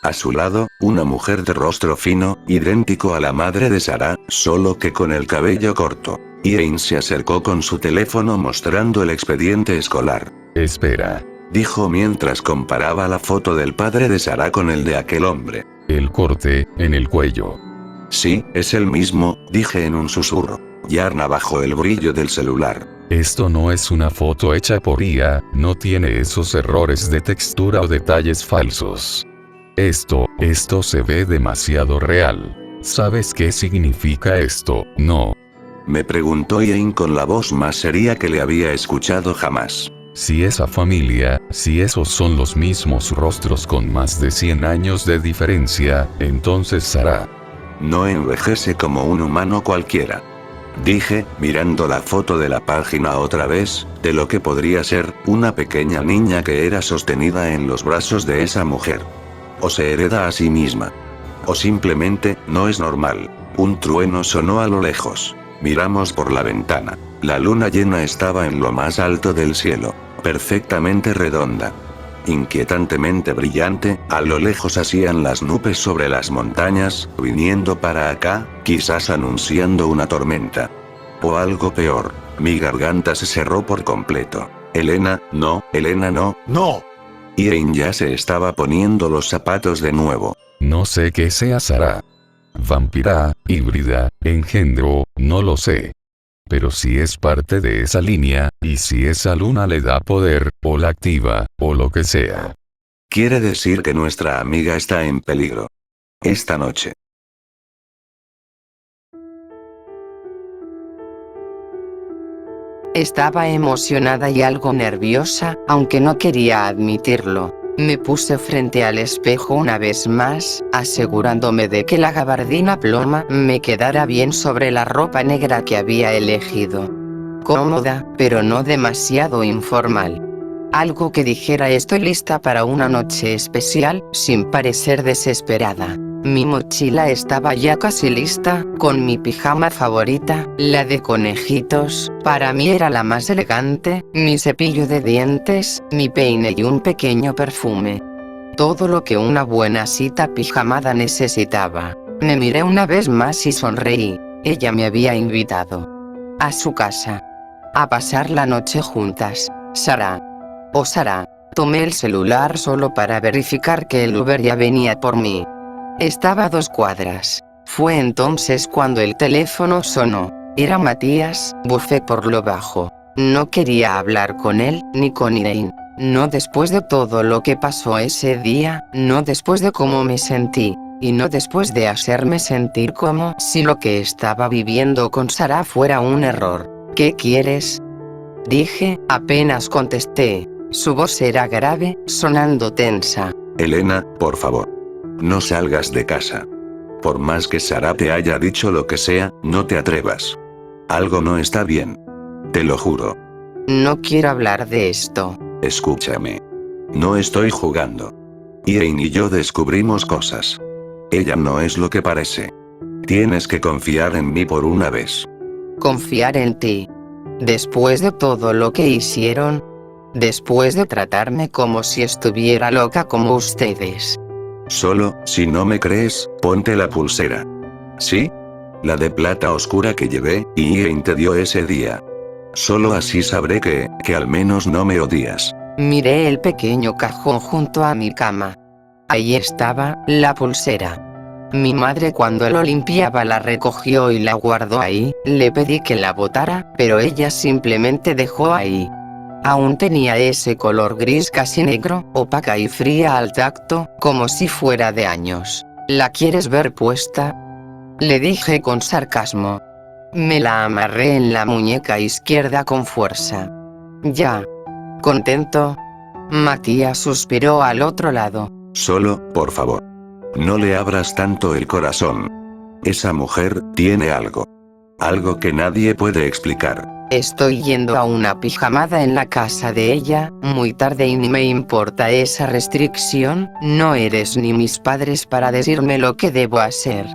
A su lado, una mujer de rostro fino, idéntico a la madre de Sarah, solo que con el cabello corto. Ian se acercó con su teléfono mostrando el expediente escolar. Espera. Dijo mientras comparaba la foto del padre de Sarah con el de aquel hombre. El corte, en el cuello. Sí, es el mismo, dije en un susurro. Yarna bajó el brillo del celular. Esto no es una foto hecha por IA, no tiene esos errores de textura o detalles falsos. Esto se ve demasiado real. ¿Sabes qué significa esto? No. Me preguntó Ian con la voz más seria que le había escuchado jamás. Si esa familia, si esos son los mismos rostros con más de 100 años de diferencia, entonces Sarah no envejece como un humano cualquiera. Dije, mirando la foto de la página otra vez, de lo que podría ser, una pequeña niña que era sostenida en los brazos de esa mujer. O se hereda a sí misma. O simplemente, no es normal. Un trueno sonó a lo lejos. Miramos por la ventana. La luna llena estaba en lo más alto del cielo. Perfectamente redonda. Inquietantemente brillante, a lo lejos hacían las nubes sobre las montañas, viniendo para acá, quizás anunciando una tormenta. O algo peor. Mi garganta se cerró por completo. Elena, no. ¡No! Ian ya se estaba poniendo los zapatos de nuevo. No sé qué sea Sarah. Vampira, híbrida, engendro, no lo sé. Pero si es parte de esa línea, y si esa luna le da poder, o la activa, o lo que sea. Quiere decir que nuestra amiga está en peligro. Esta noche. Estaba emocionada y algo nerviosa, aunque no quería admitirlo. Me puse frente al espejo una vez más, asegurándome de que la gabardina ploma me quedara bien sobre la ropa negra que había elegido. Cómoda, pero no demasiado informal. Algo que dijera estoy lista para una noche especial, sin parecer desesperada. Mi mochila estaba ya casi lista, con mi pijama favorita, la de conejitos, para mí era la más elegante, mi cepillo de dientes, mi peine y un pequeño perfume. Todo lo que una buena cita pijamada necesitaba. Me miré una vez más y sonreí. Ella me había invitado a su casa a pasar la noche juntas. Sarah. Tomé el celular solo para verificar que el Uber ya venía por mí. Estaba a 2 cuadras. Fue entonces cuando el teléfono sonó. Era Matías, bufé por lo bajo. No quería hablar con él, ni con Irene. No después de todo lo que pasó ese día, no después de cómo me sentí. y no después de hacerme sentir como si lo que estaba viviendo con Sara fuera un error. ¿Qué quieres?, dije, apenas contesté. Su voz era grave, sonando tensa. Elena, por favor. No salgas de casa. Por más que Sara te haya dicho lo que sea, no te atrevas. Algo no está bien. Te lo juro. No quiero hablar de esto. Escúchame. No estoy jugando. Ian y yo descubrimos cosas. Ella no es lo que parece. Tienes que confiar en mí por una vez. Confiar en ti. Después de todo lo que hicieron. Después de tratarme como si estuviera loca como ustedes. Solo, si no me crees, ponte la pulsera. ¿Sí? La de plata oscura que llevé, y Ian te dio ese día. Solo así sabré que al menos no me odias. Miré el pequeño cajón junto a mi cama. Ahí estaba, la pulsera. Mi madre cuando lo limpiaba la recogió y la guardó ahí, le pedí que la botara, pero ella simplemente dejó ahí. Aún tenía ese color gris casi negro, opaca y fría al tacto, como si fuera de años. ¿La quieres ver puesta?, le dije con sarcasmo. Me la amarré en la muñeca izquierda con fuerza. Ya. ¿Contento? Matías suspiró al otro lado. Solo, por favor. No le abras tanto el corazón. Esa mujer tiene algo. Algo que nadie puede explicar. Estoy yendo a una pijamada en la casa de ella, muy tarde y ni me importa esa restricción, no eres ni mis padres para decirme lo que debo hacer.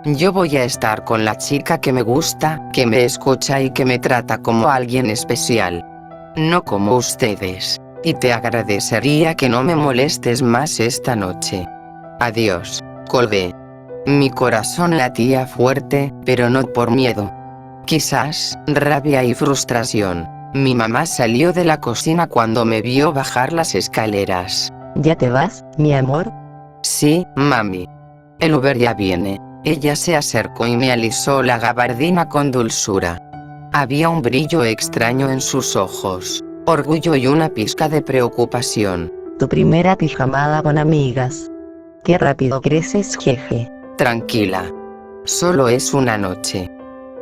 Yo voy a estar con la chica que me gusta, que me escucha y que me trata como alguien especial. No como ustedes. Y te agradecería que no me molestes más esta noche. Adiós. Colgué. Mi corazón latía fuerte, pero no por miedo. Quizás, rabia y frustración. Mi mamá salió de la cocina cuando me vio bajar las escaleras. ¿Ya te vas, mi amor? Sí, mami. El Uber ya viene. Ella se acercó y me alisó la gabardina con dulzura. Había un brillo extraño en sus ojos, orgullo y una pizca de preocupación. Tu primera pijamada con amigas. Qué rápido creces, jeje. Tranquila. Solo es una noche.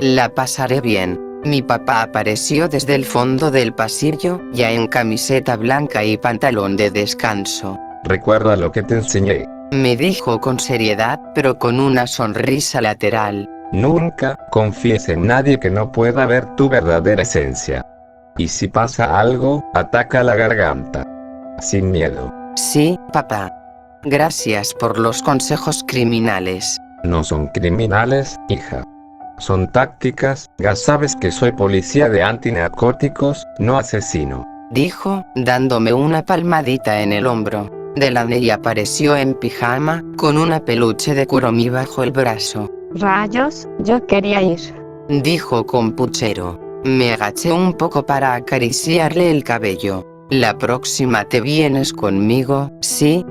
La pasaré bien. Mi papá apareció desde el fondo del pasillo, ya en camiseta blanca y pantalón de descanso. Recuerda lo que te enseñé. Me dijo con seriedad, pero con una sonrisa lateral. Nunca confíes en nadie que no pueda ver tu verdadera esencia. Y si pasa algo, ataca la garganta. Sin miedo. Sí, papá. Gracias por los consejos criminales. No son criminales, hija. Son tácticas, ya sabes que soy policía de antinarcóticos, no asesino. Dijo, dándome una palmadita en el hombro. Delaney apareció en pijama, con una peluche de Kuromi bajo el brazo. Rayos, yo quería ir. Dijo con puchero. Me agaché un poco para acariciarle el cabello. La próxima te vienes conmigo, ¿sí?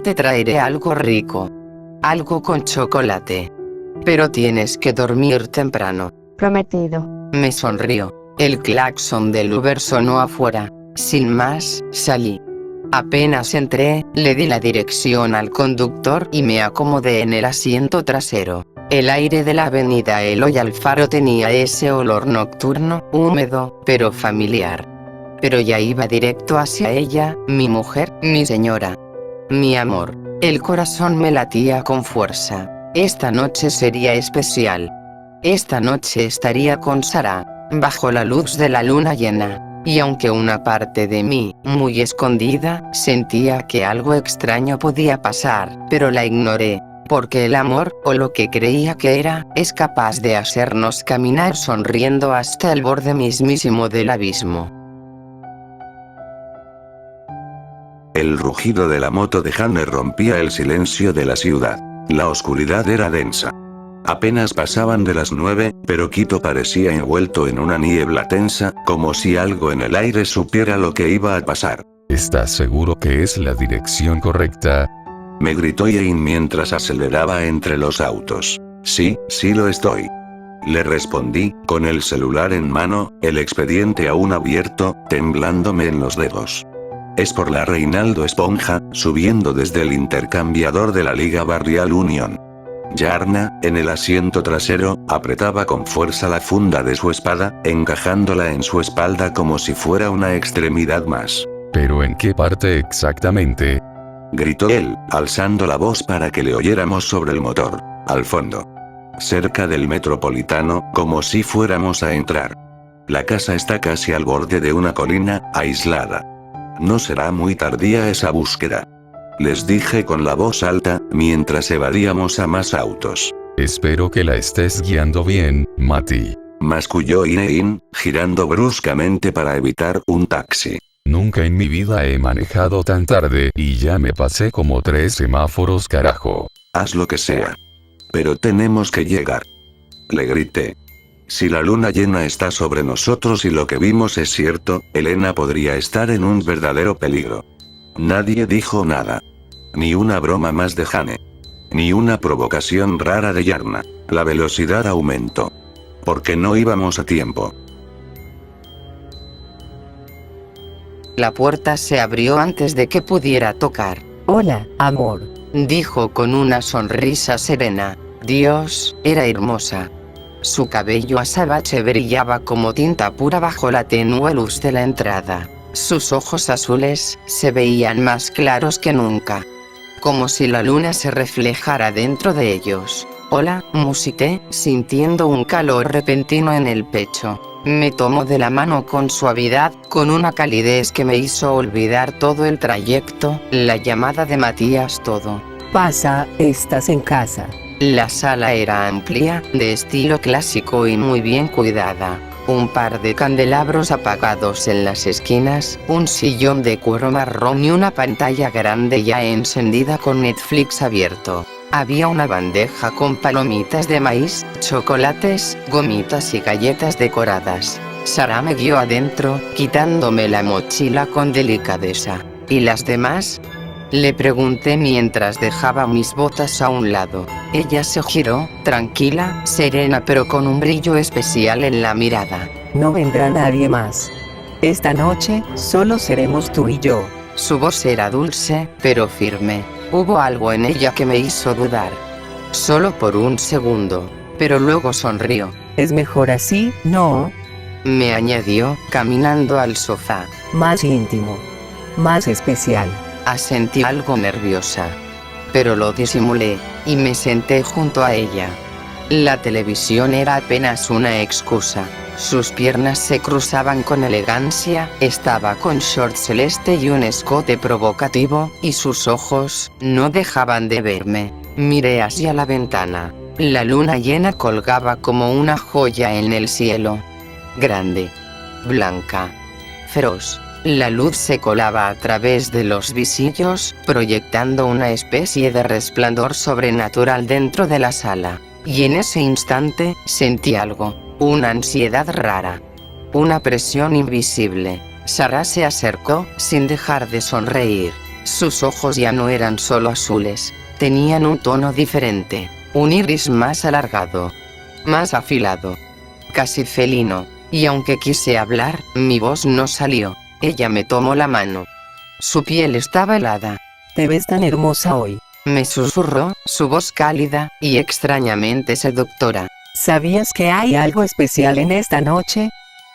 Te traeré algo rico. Algo con chocolate. Pero tienes que dormir temprano. Prometido. Me sonrió. El claxon del Uber sonó afuera. Sin más, salí. Apenas entré, le di la dirección al conductor y me acomodé en el asiento trasero. El aire de la avenida Eloy Alfaro tenía ese olor nocturno, húmedo, pero familiar. Pero ya iba directo hacia ella, mi mujer, mi señora. Mi amor. El corazón me latía con fuerza. Esta noche sería especial. Esta noche estaría con Sara, bajo la luz de la luna llena. Y aunque una parte de mí, muy escondida, sentía que algo extraño podía pasar, pero la ignoré. Porque el amor, o lo que creía que era, es capaz de hacernos caminar sonriendo hasta el borde mismísimo del abismo. El rugido de la moto de Hanne rompía el silencio de la ciudad. La oscuridad era densa. Apenas pasaban de las 9, pero Quito parecía envuelto en una niebla tensa, como si algo en el aire supiera lo que iba a pasar. ¿Estás seguro que es la dirección correcta? Me gritó Ian mientras aceleraba entre los autos. Sí, sí lo estoy. Le respondí, con el celular en mano, el expediente aún abierto, temblándome en los dedos. Es por la Reinaldo Esponja, subiendo desde el intercambiador de la Liga Barrial Union. Yarna, en el asiento trasero, apretaba con fuerza la funda de su espada, encajándola en su espalda como si fuera una extremidad más. ¿Pero en qué parte exactamente? Gritó él, alzando la voz para que le oyéramos sobre el motor. Al fondo. Cerca del Metropolitano, como si fuéramos a entrar. La casa está casi al borde de una colina, aislada. No será muy tardía esa búsqueda. Les dije con la voz alta, mientras evadíamos a más autos. Espero que la estés guiando bien, Mati. Masculló Inein, girando bruscamente para evitar un taxi. Nunca en mi vida he manejado tan tarde y ya me pasé como 3 semáforos, carajo. Haz lo que sea. Pero tenemos que llegar. Le grité. Si la luna llena está sobre nosotros y lo que vimos es cierto, Elena podría estar en un verdadero peligro. Nadie dijo nada. Ni una broma más de Jane. Ni una provocación rara de Yarna. La velocidad aumentó. Porque no íbamos a tiempo. La puerta se abrió antes de que pudiera tocar. Hola, amor. Dijo con una sonrisa serena. Dios, era hermosa. Su cabello azabache brillaba como tinta pura bajo la tenue luz de la entrada. Sus ojos azules se veían más claros que nunca. Como si la luna se reflejara dentro de ellos. Hola, musité, sintiendo un calor repentino en el pecho. Me tomó de la mano con suavidad, con una calidez que me hizo olvidar todo el trayecto, la llamada de Matías, todo. Pasa, estás en casa. La sala era amplia, de estilo clásico y muy bien cuidada. Un par de candelabros apagados en las esquinas, un sillón de cuero marrón y una pantalla grande ya encendida con Netflix abierto. Había una bandeja con palomitas de maíz, chocolates, gomitas y galletas decoradas. Sara me guió adentro, quitándome la mochila con delicadeza. ¿Y las demás? Le pregunté mientras dejaba mis botas a un lado. Ella se giró, tranquila, serena pero con un brillo especial en la mirada. No vendrá nadie más. Esta noche, solo seremos tú y yo. Su voz era dulce, pero firme. Hubo algo en ella que me hizo dudar. Solo por un segundo. Pero luego sonrió. Es mejor así, ¿no? Me añadió, caminando al sofá. Más íntimo. Más especial. Asentí algo nerviosa. Pero lo disimulé, y me senté junto a ella. La televisión era apenas una excusa. Sus piernas se cruzaban con elegancia, estaba con short celeste y un escote provocativo, y sus ojos no dejaban de verme. Miré hacia la ventana. La luna llena colgaba como una joya en el cielo. Grande. Blanca. Feroz. La luz se colaba a través de los visillos, proyectando una especie de resplandor sobrenatural dentro de la sala. Y en ese instante, sentí algo, una ansiedad rara. Una presión invisible. Sara se acercó, sin dejar de sonreír. Sus ojos ya no eran solo azules, tenían un tono diferente, un iris más alargado, más afilado, casi felino, y aunque quise hablar, mi voz no salió. Ella me tomó la mano. Su piel estaba helada. Te ves tan hermosa hoy. Me susurró, su voz cálida y extrañamente seductora. ¿Sabías que hay algo especial en esta noche?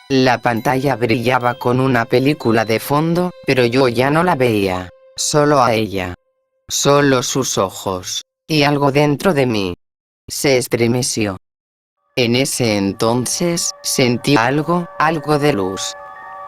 La pantalla brillaba con una película de fondo, pero yo ya no la veía. Solo a ella. Solo sus ojos. Y algo dentro de mí se estremeció. En ese entonces, sentí algo de luz.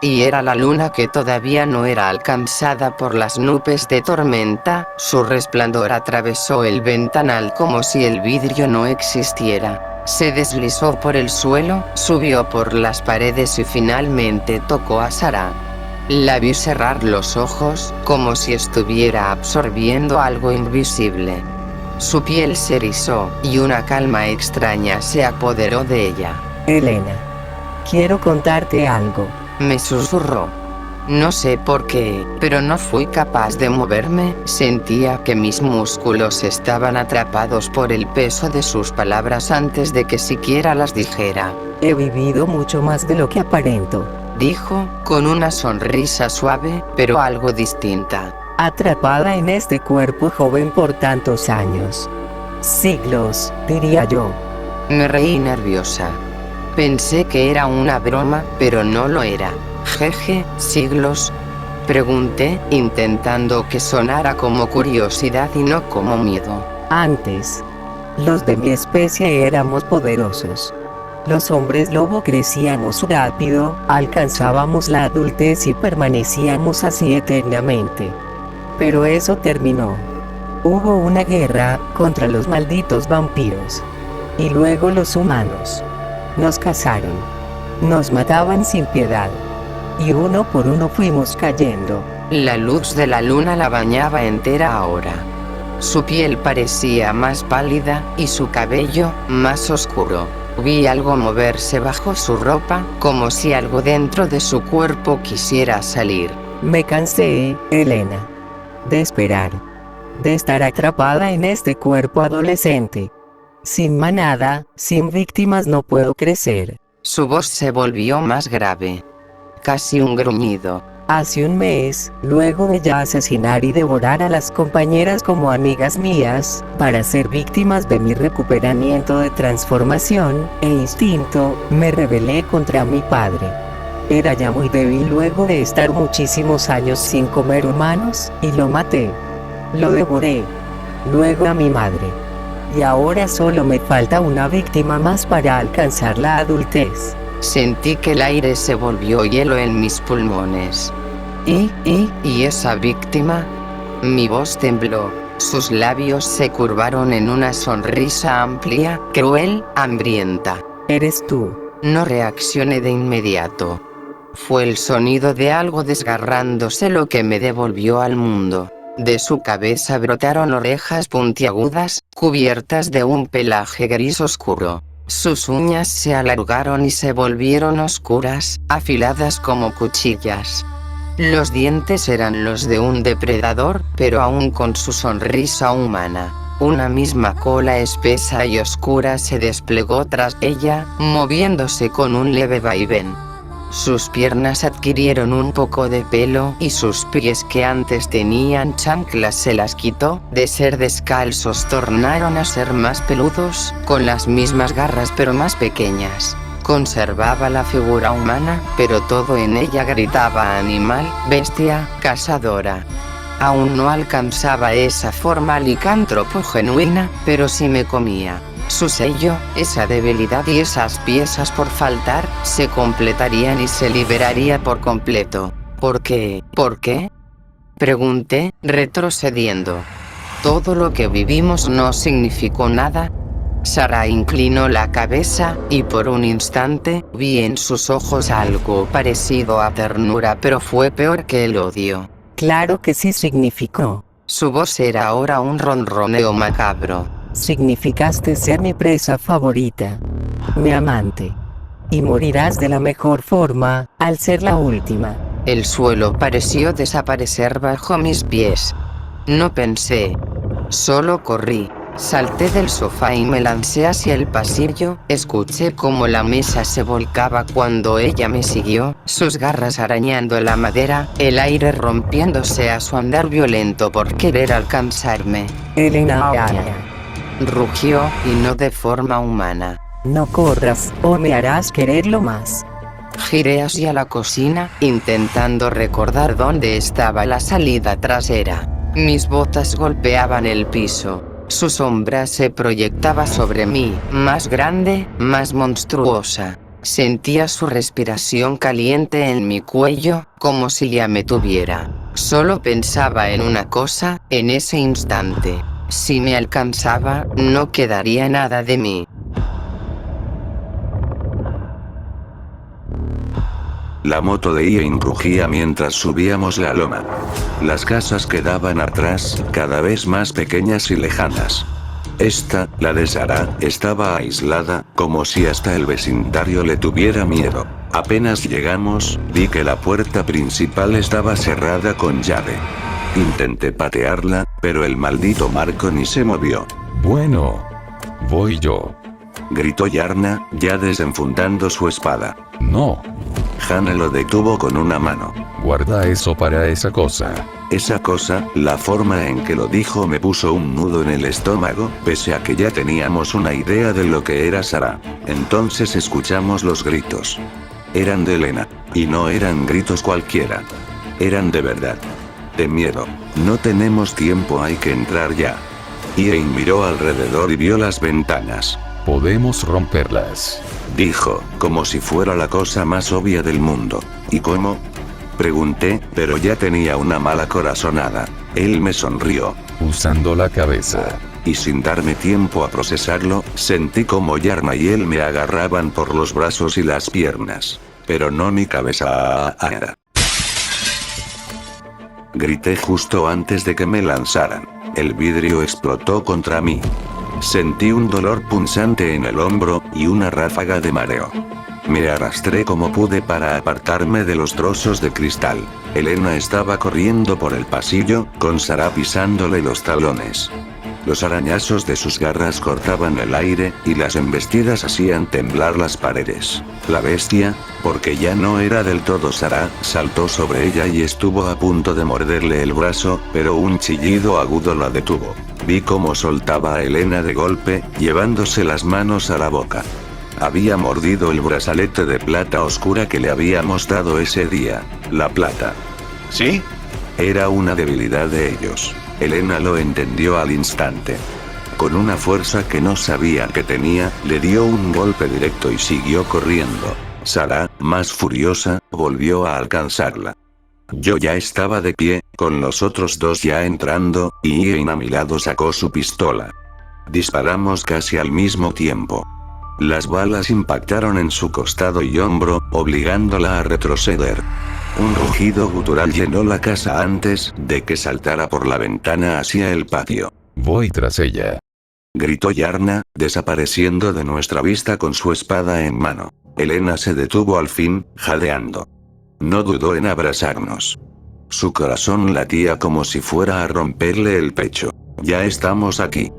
Y era la luna que todavía no era alcanzada por las nubes de tormenta. Su resplandor atravesó el ventanal como si el vidrio no existiera. Se deslizó por el suelo, subió por las paredes y finalmente tocó a Sara. La vi cerrar los ojos, como si estuviera absorbiendo algo invisible. Su piel se erizó, y una calma extraña se apoderó de ella. Elena. Quiero contarte algo. Me susurró. No sé por qué, pero no fui capaz de moverme, sentía que mis músculos estaban atrapados por el peso de sus palabras antes de que siquiera las dijera. He vivido mucho más de lo que aparento. dijo, con una sonrisa suave, pero algo distinta. Atrapada en este cuerpo joven por tantos años. Siglos, diría yo. Me reí nerviosa. Pensé que era una broma, pero no lo era. Jeje, siglos. Pregunté, intentando que sonara como curiosidad y no como miedo. Antes, los de mi especie éramos poderosos. Los hombres lobo crecíamos rápido, alcanzábamos la adultez y permanecíamos así eternamente. Pero eso terminó. Hubo una guerra contra los malditos vampiros. Y luego los humanos. Nos cazaron. Nos mataban sin piedad. Y uno por uno fuimos cayendo. La luz de la luna la bañaba entera ahora. Su piel parecía más pálida, y su cabello, más oscuro. Vi algo moverse bajo su ropa, como si algo dentro de su cuerpo quisiera salir. Me cansé, Elena, de esperar. De estar atrapada en este cuerpo adolescente. Sin manada, sin víctimas no puedo crecer. Su voz se volvió más grave. Casi un gruñido. Hace un mes, luego de ya asesinar y devorar a las compañeras como amigas mías, para ser víctimas de mi recuperamiento de transformación e instinto, me rebelé contra mi padre. Era ya muy débil luego de estar muchísimos años sin comer humanos, y lo maté. Lo devoré. Luego a mi madre. Y ahora solo me falta una víctima más para alcanzar la adultez. Sentí que el aire se volvió hielo en mis pulmones. ¿Y esa víctima? Mi voz tembló. Sus labios se curvaron en una sonrisa amplia, cruel, hambrienta. Eres tú. No reaccioné de inmediato. Fue el sonido de algo desgarrándose lo que me devolvió al mundo. De su cabeza brotaron orejas puntiagudas, cubiertas de un pelaje gris oscuro. Sus uñas se alargaron y se volvieron oscuras, afiladas como cuchillas. Los dientes eran los de un depredador, pero aún con su sonrisa humana. Una misma cola espesa y oscura se desplegó tras ella, moviéndose con un leve vaivén. Sus piernas adquirieron un poco de pelo y sus pies que antes tenían chanclas se las quitó, de ser descalzos tornaron a ser más peludos, con las mismas garras pero más pequeñas. Conservaba la figura humana, pero todo en ella gritaba animal, bestia, cazadora. Aún no alcanzaba esa forma licántropo genuina, pero sí me comía. Su sello, esa debilidad y esas piezas por faltar, se completarían y se liberaría por completo. ¿Por qué? ¿Por qué? Pregunté, retrocediendo. ¿Todo lo que vivimos no significó nada? Sara inclinó la cabeza, y por un instante, vi en sus ojos algo parecido a ternura, pero fue peor que el odio. Claro que sí significó. Su voz era ahora un ronroneo macabro. Significaste ser mi presa favorita. Mi amante. Y morirás de la mejor forma, al ser la última. El suelo pareció desaparecer bajo mis pies. No pensé. Solo corrí. Salté del sofá y me lancé hacia el pasillo. Escuché cómo la mesa se volcaba cuando ella me siguió, sus garras arañando la madera, el aire rompiéndose a su andar violento por querer alcanzarme. Elena. Rugió, y no de forma humana. No corras, o me harás quererlo más. Giré hacia la cocina, intentando recordar dónde estaba la salida trasera. Mis botas golpeaban el piso. Su sombra se proyectaba sobre mí, más grande, más monstruosa. Sentía su respiración caliente en mi cuello, como si ya me tuviera. Solo pensaba en una cosa, en ese instante. Si me alcanzaba, no quedaría nada de mí. La moto de Ian rugía mientras subíamos la loma. Las casas quedaban atrás, cada vez más pequeñas y lejanas. Esta, la de Sara, estaba aislada, como si hasta el vecindario le tuviera miedo. Apenas llegamos, vi que la puerta principal estaba cerrada con llave. Intenté patearla, pero el maldito marco ni se movió. Bueno, voy yo. Gritó Yarna, ya desenfundando su espada. No. Hannah lo detuvo con una mano. Guarda eso para esa cosa. Esa cosa, la forma en que lo dijo me puso un nudo en el estómago, pese a que ya teníamos una idea de lo que era Sarah. Entonces escuchamos los gritos. Eran de Elena. Y no eran gritos cualquiera. Eran de verdad. De miedo. No tenemos tiempo, hay que entrar ya. Ian miró alrededor y vio las ventanas. Podemos romperlas. Dijo, como si fuera la cosa más obvia del mundo. ¿Y cómo? Pregunté, pero ya tenía una mala corazonada. Él me sonrió. Usando la cabeza. Y sin darme tiempo a procesarlo, sentí como Yarna y él me agarraban por los brazos y las piernas. Pero no mi cabeza. Grité justo antes de que me lanzaran. El vidrio explotó contra mí. Sentí un dolor punzante en el hombro, y una ráfaga de mareo. Me arrastré como pude para apartarme de los trozos de cristal. Elena estaba corriendo por el pasillo, con Sarah pisándole los talones. Los arañazos de sus garras cortaban el aire, y las embestidas hacían temblar las paredes. La bestia, porque ya no era del todo Sarah, saltó sobre ella y estuvo a punto de morderle el brazo, pero un chillido agudo la detuvo. Vi cómo soltaba a Elena de golpe, llevándose las manos a la boca. Había mordido el brazalete de plata oscura que le habíamos dado ese día. La plata. ¿Sí? Era una debilidad de ellos. Elena lo entendió al instante. Con una fuerza que no sabía que tenía, le dio un golpe directo y siguió corriendo. Sarah, más furiosa, volvió a alcanzarla. Yo ya estaba de pie, con los otros dos ya entrando, y Ian a mi lado sacó su pistola. Disparamos casi al mismo tiempo. Las balas impactaron en su costado y hombro, obligándola a retroceder. Un rugido gutural llenó la casa antes de que saltara por la ventana hacia el patio. Voy tras ella. Gritó Yarna, desapareciendo de nuestra vista con su espada en mano. Elena se detuvo al fin, jadeando. No dudó en abrazarnos. Su corazón latía como si fuera a romperle el pecho. Ya estamos aquí.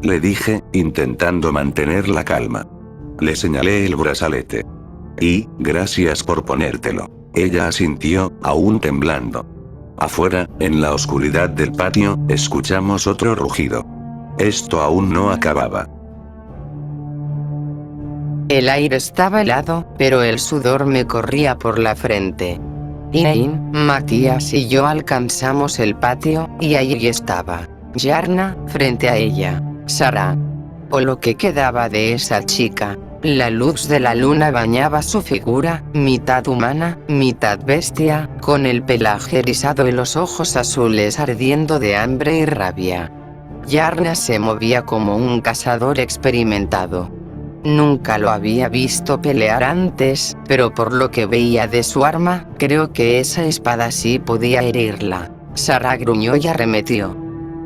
Le dije, intentando mantener la calma. Le señalé el brazalete. Y, gracias por ponértelo. Ella asintió, aún temblando. Afuera, en la oscuridad del patio, escuchamos otro rugido. Esto aún no acababa. El aire estaba helado, pero el sudor me corría por la frente. Ian, Matías y yo alcanzamos el patio, y allí estaba Yarna, frente a ella. Sarah. O lo que quedaba de esa chica. La luz de la luna bañaba su figura, mitad humana, mitad bestia, con el pelaje erizado y los ojos azules ardiendo de hambre y rabia. Yarna se movía como un cazador experimentado. Nunca lo había visto pelear antes, pero por lo que veía de su arma, creo que esa espada sí podía herirla. Sarah gruñó y arremetió.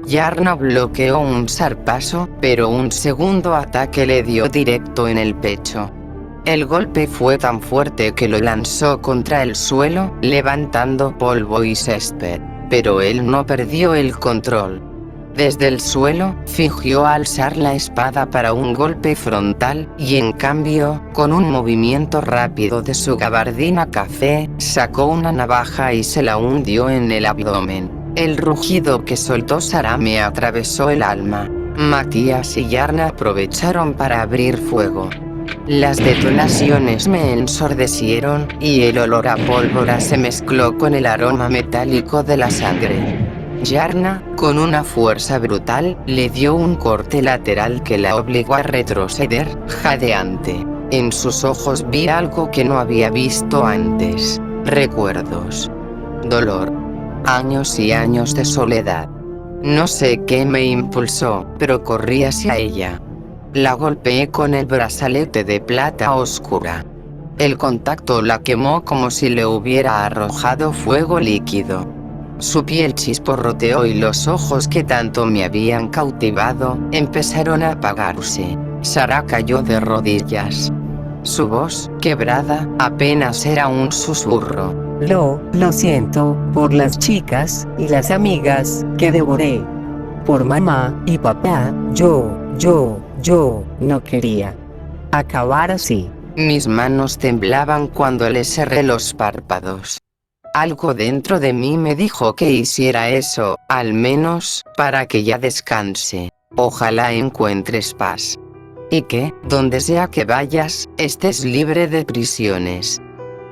Yarna bloqueó un zarpazo, pero un segundo ataque le dio directo en el pecho. El golpe fue tan fuerte que lo lanzó contra el suelo, levantando polvo y césped, pero él no perdió el control. Desde el suelo, fingió alzar la espada para un golpe frontal, y en cambio, con un movimiento rápido de su gabardina café, sacó una navaja y se la hundió en el abdomen. El rugido que soltó Sarah me atravesó el alma. Matías y Yarna aprovecharon para abrir fuego. Las detonaciones me ensordecieron, y el olor a pólvora se mezcló con el aroma metálico de la sangre. Yarna, con una fuerza brutal, le dio un corte lateral que la obligó a retroceder, jadeante. En sus ojos vi algo que no había visto antes. Recuerdos. Dolor. Años y años de soledad. No sé qué me impulsó, pero corrí hacia ella. La golpeé con el brazalete de plata oscura. El contacto la quemó como si le hubiera arrojado fuego líquido. Su piel chisporroteó y los ojos que tanto me habían cautivado, empezaron a apagarse. Sarah cayó de rodillas. Su voz, quebrada, apenas era un susurro. Lo siento, por las chicas y las amigas que devoré. Por mamá y papá, yo no quería acabar así. Mis manos temblaban cuando le cerré los párpados. Algo dentro de mí me dijo que hiciera eso, al menos, para que ya descanse. Ojalá encuentres paz. Y que, donde sea que vayas, estés libre de prisiones.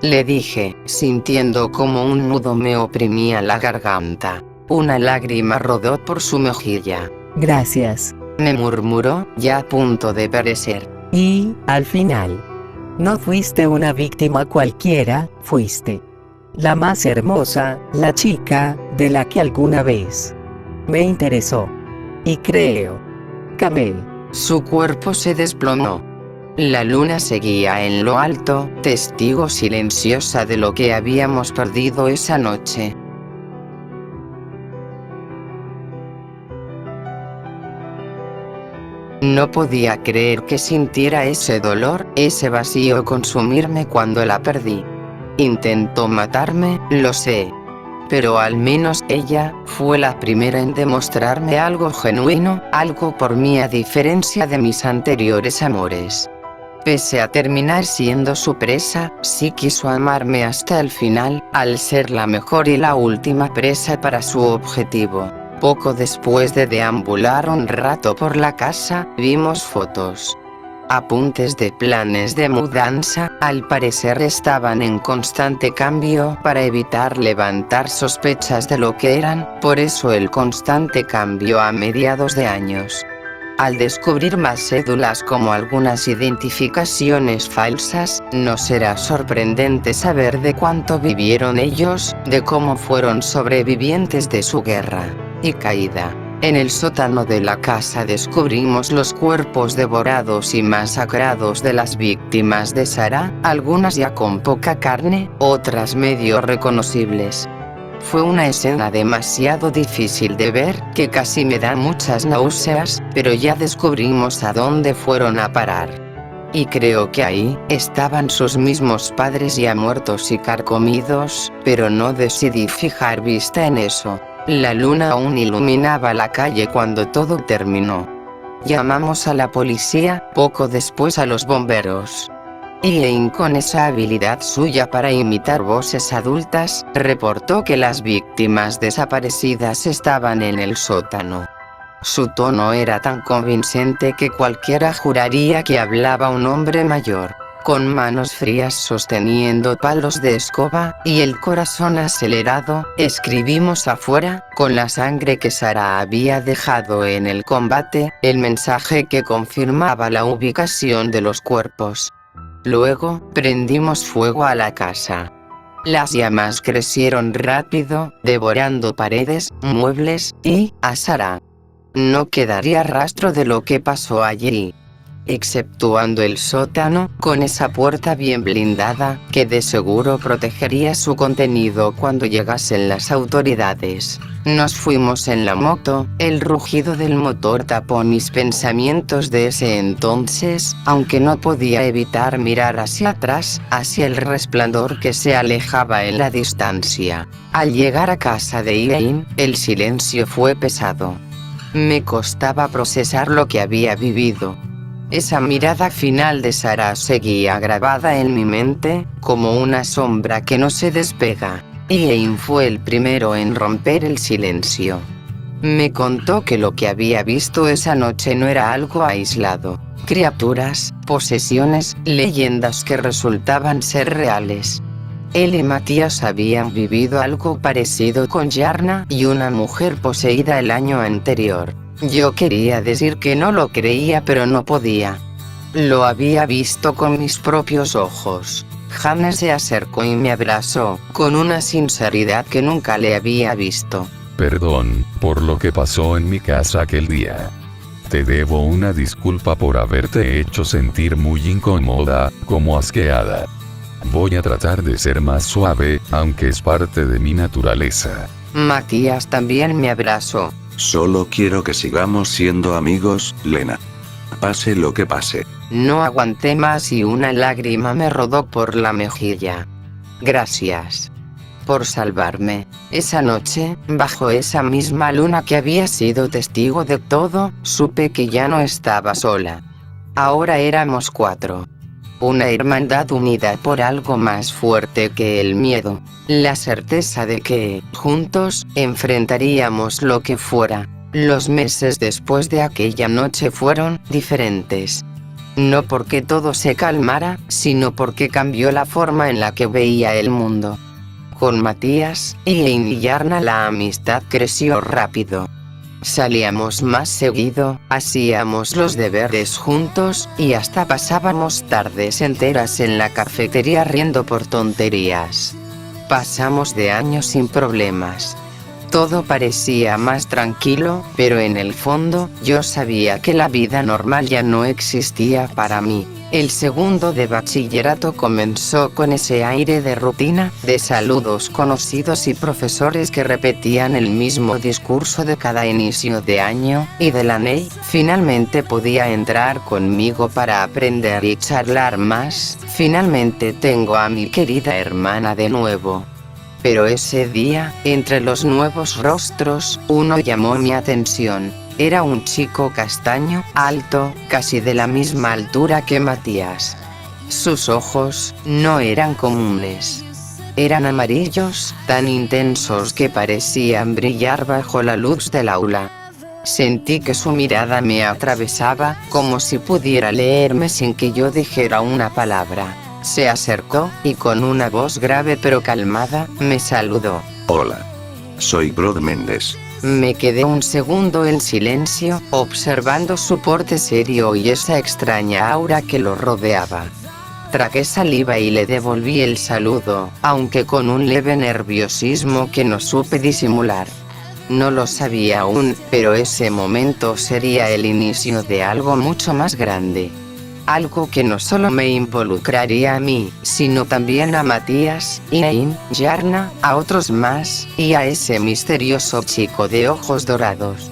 Le dije, sintiendo como un nudo me oprimía la garganta. Una lágrima rodó por su mejilla. Gracias. Me murmuró, ya a punto de perecer. Y, al final, no fuiste una víctima cualquiera, fuiste la más hermosa, la chica, de la que alguna vez me interesó. Y creo, Camel. Su cuerpo se desplomó. La luna seguía en lo alto, testigo silenciosa de lo que habíamos perdido esa noche. No podía creer que sintiera ese dolor, ese vacío consumirme cuando la perdí. Intentó matarme, lo sé. Pero al menos ella fue la primera en demostrarme algo genuino, algo por mí a diferencia de mis anteriores amores. Pese a terminar siendo su presa, sí quiso amarme hasta el final, al ser la mejor y la última presa para su objetivo. Poco después de deambular un rato por la casa, vimos fotos. Apuntes de planes de mudanza, al parecer estaban en constante cambio para evitar levantar sospechas de lo que eran, por eso el constante cambio a mediados de años. Al descubrir más cédulas como algunas identificaciones falsas, no será sorprendente saber de cuánto vivieron ellos, de cómo fueron sobrevivientes de su guerra y caída. En el sótano de la casa descubrimos los cuerpos devorados y masacrados de las víctimas de Sarah, algunas ya con poca carne, otras medio reconocibles. Fue una escena demasiado difícil de ver, que casi me da muchas náuseas, pero ya descubrimos a dónde fueron a parar. Y creo que ahí estaban sus mismos padres ya muertos y carcomidos, pero no decidí fijar vista en eso. La luna aún iluminaba la calle cuando todo terminó. Llamamos a la policía, poco después a los bomberos. Ian, con esa habilidad suya para imitar voces adultas, reportó que las víctimas desaparecidas estaban en el sótano. Su tono era tan convincente que cualquiera juraría que hablaba un hombre mayor, con manos frías sosteniendo palos de escoba, y el corazón acelerado. Escribimos afuera, con la sangre que Sarah había dejado en el combate, el mensaje que confirmaba la ubicación de los cuerpos. Luego, prendimos fuego a la casa. Las llamas crecieron rápido, devorando paredes, muebles, y, a Sarah. No quedaría rastro de lo que pasó allí, exceptuando el sótano, con esa puerta bien blindada, que de seguro protegería su contenido cuando llegasen las autoridades. Nos fuimos en la moto, el rugido del motor tapó mis pensamientos de ese entonces, aunque no podía evitar mirar hacia atrás, hacia el resplandor que se alejaba en la distancia. Al llegar a casa de Ian, el silencio fue pesado. Me costaba procesar lo que había vivido. Esa mirada final de Sarah seguía grabada en mi mente, como una sombra que no se despega. Ian fue el primero en romper el silencio. Me contó que lo que había visto esa noche no era algo aislado. Criaturas, posesiones, leyendas que resultaban ser reales. Él y Matías habían vivido algo parecido con Yarna y una mujer poseída el año anterior. Yo quería decir que no lo creía, pero no podía. Lo había visto con mis propios ojos. Hannah se acercó y me abrazó, con una sinceridad que nunca le había visto. Perdón, por lo que pasó en mi casa aquel día. Te debo una disculpa por haberte hecho sentir muy incómoda, como asqueada. Voy a tratar de ser más suave, aunque es parte de mi naturaleza. Matías también me abrazó. Solo quiero que sigamos siendo amigos, Lena. Pase lo que pase. No aguanté más y una lágrima me rodó por la mejilla. Gracias por salvarme. Esa noche, bajo esa misma luna que había sido testigo de todo, supe que ya no estaba sola. Ahora éramos 4. una hermandad unida por algo más fuerte que el miedo, la certeza de que, juntos, enfrentaríamos lo que fuera. Los meses después de aquella noche fueron diferentes. No porque todo se calmara, sino porque cambió la forma en la que veía el mundo. Con Matías y Ein y Yarna la amistad creció rápido. Salíamos más seguido, hacíamos los deberes juntos, y hasta pasábamos tardes enteras en la cafetería riendo por tonterías. Pasamos de años sin problemas. Todo parecía más tranquilo, pero en el fondo, yo sabía que la vida normal ya no existía para mí. El segundo de bachillerato comenzó con ese aire de rutina, de saludos conocidos y profesores que repetían el mismo discurso de cada inicio de año, y Delaney finalmente podía entrar conmigo para aprender y charlar más. Finalmente tengo a mi querida hermana de nuevo. Pero ese día, entre los nuevos rostros, uno llamó mi atención. Era un chico castaño, alto, casi de la misma altura que Matías. Sus ojos no eran comunes. Eran amarillos, tan intensos que parecían brillar bajo la luz del aula. Sentí que su mirada me atravesaba, como si pudiera leerme sin que yo dijera una palabra. Se acercó, y con una voz grave pero calmada, me saludó. Hola. Soy Brod Méndez. Me quedé un segundo en silencio, observando su porte serio y esa extraña aura que lo rodeaba. Tragué saliva y le devolví el saludo, aunque con un leve nerviosismo que no supe disimular. No lo sabía aún, pero ese momento sería el inicio de algo mucho más grande. Algo que no solo me involucraría a mí, sino también a Matías, Ein, Yarna, a otros más, y a ese misterioso chico de ojos dorados.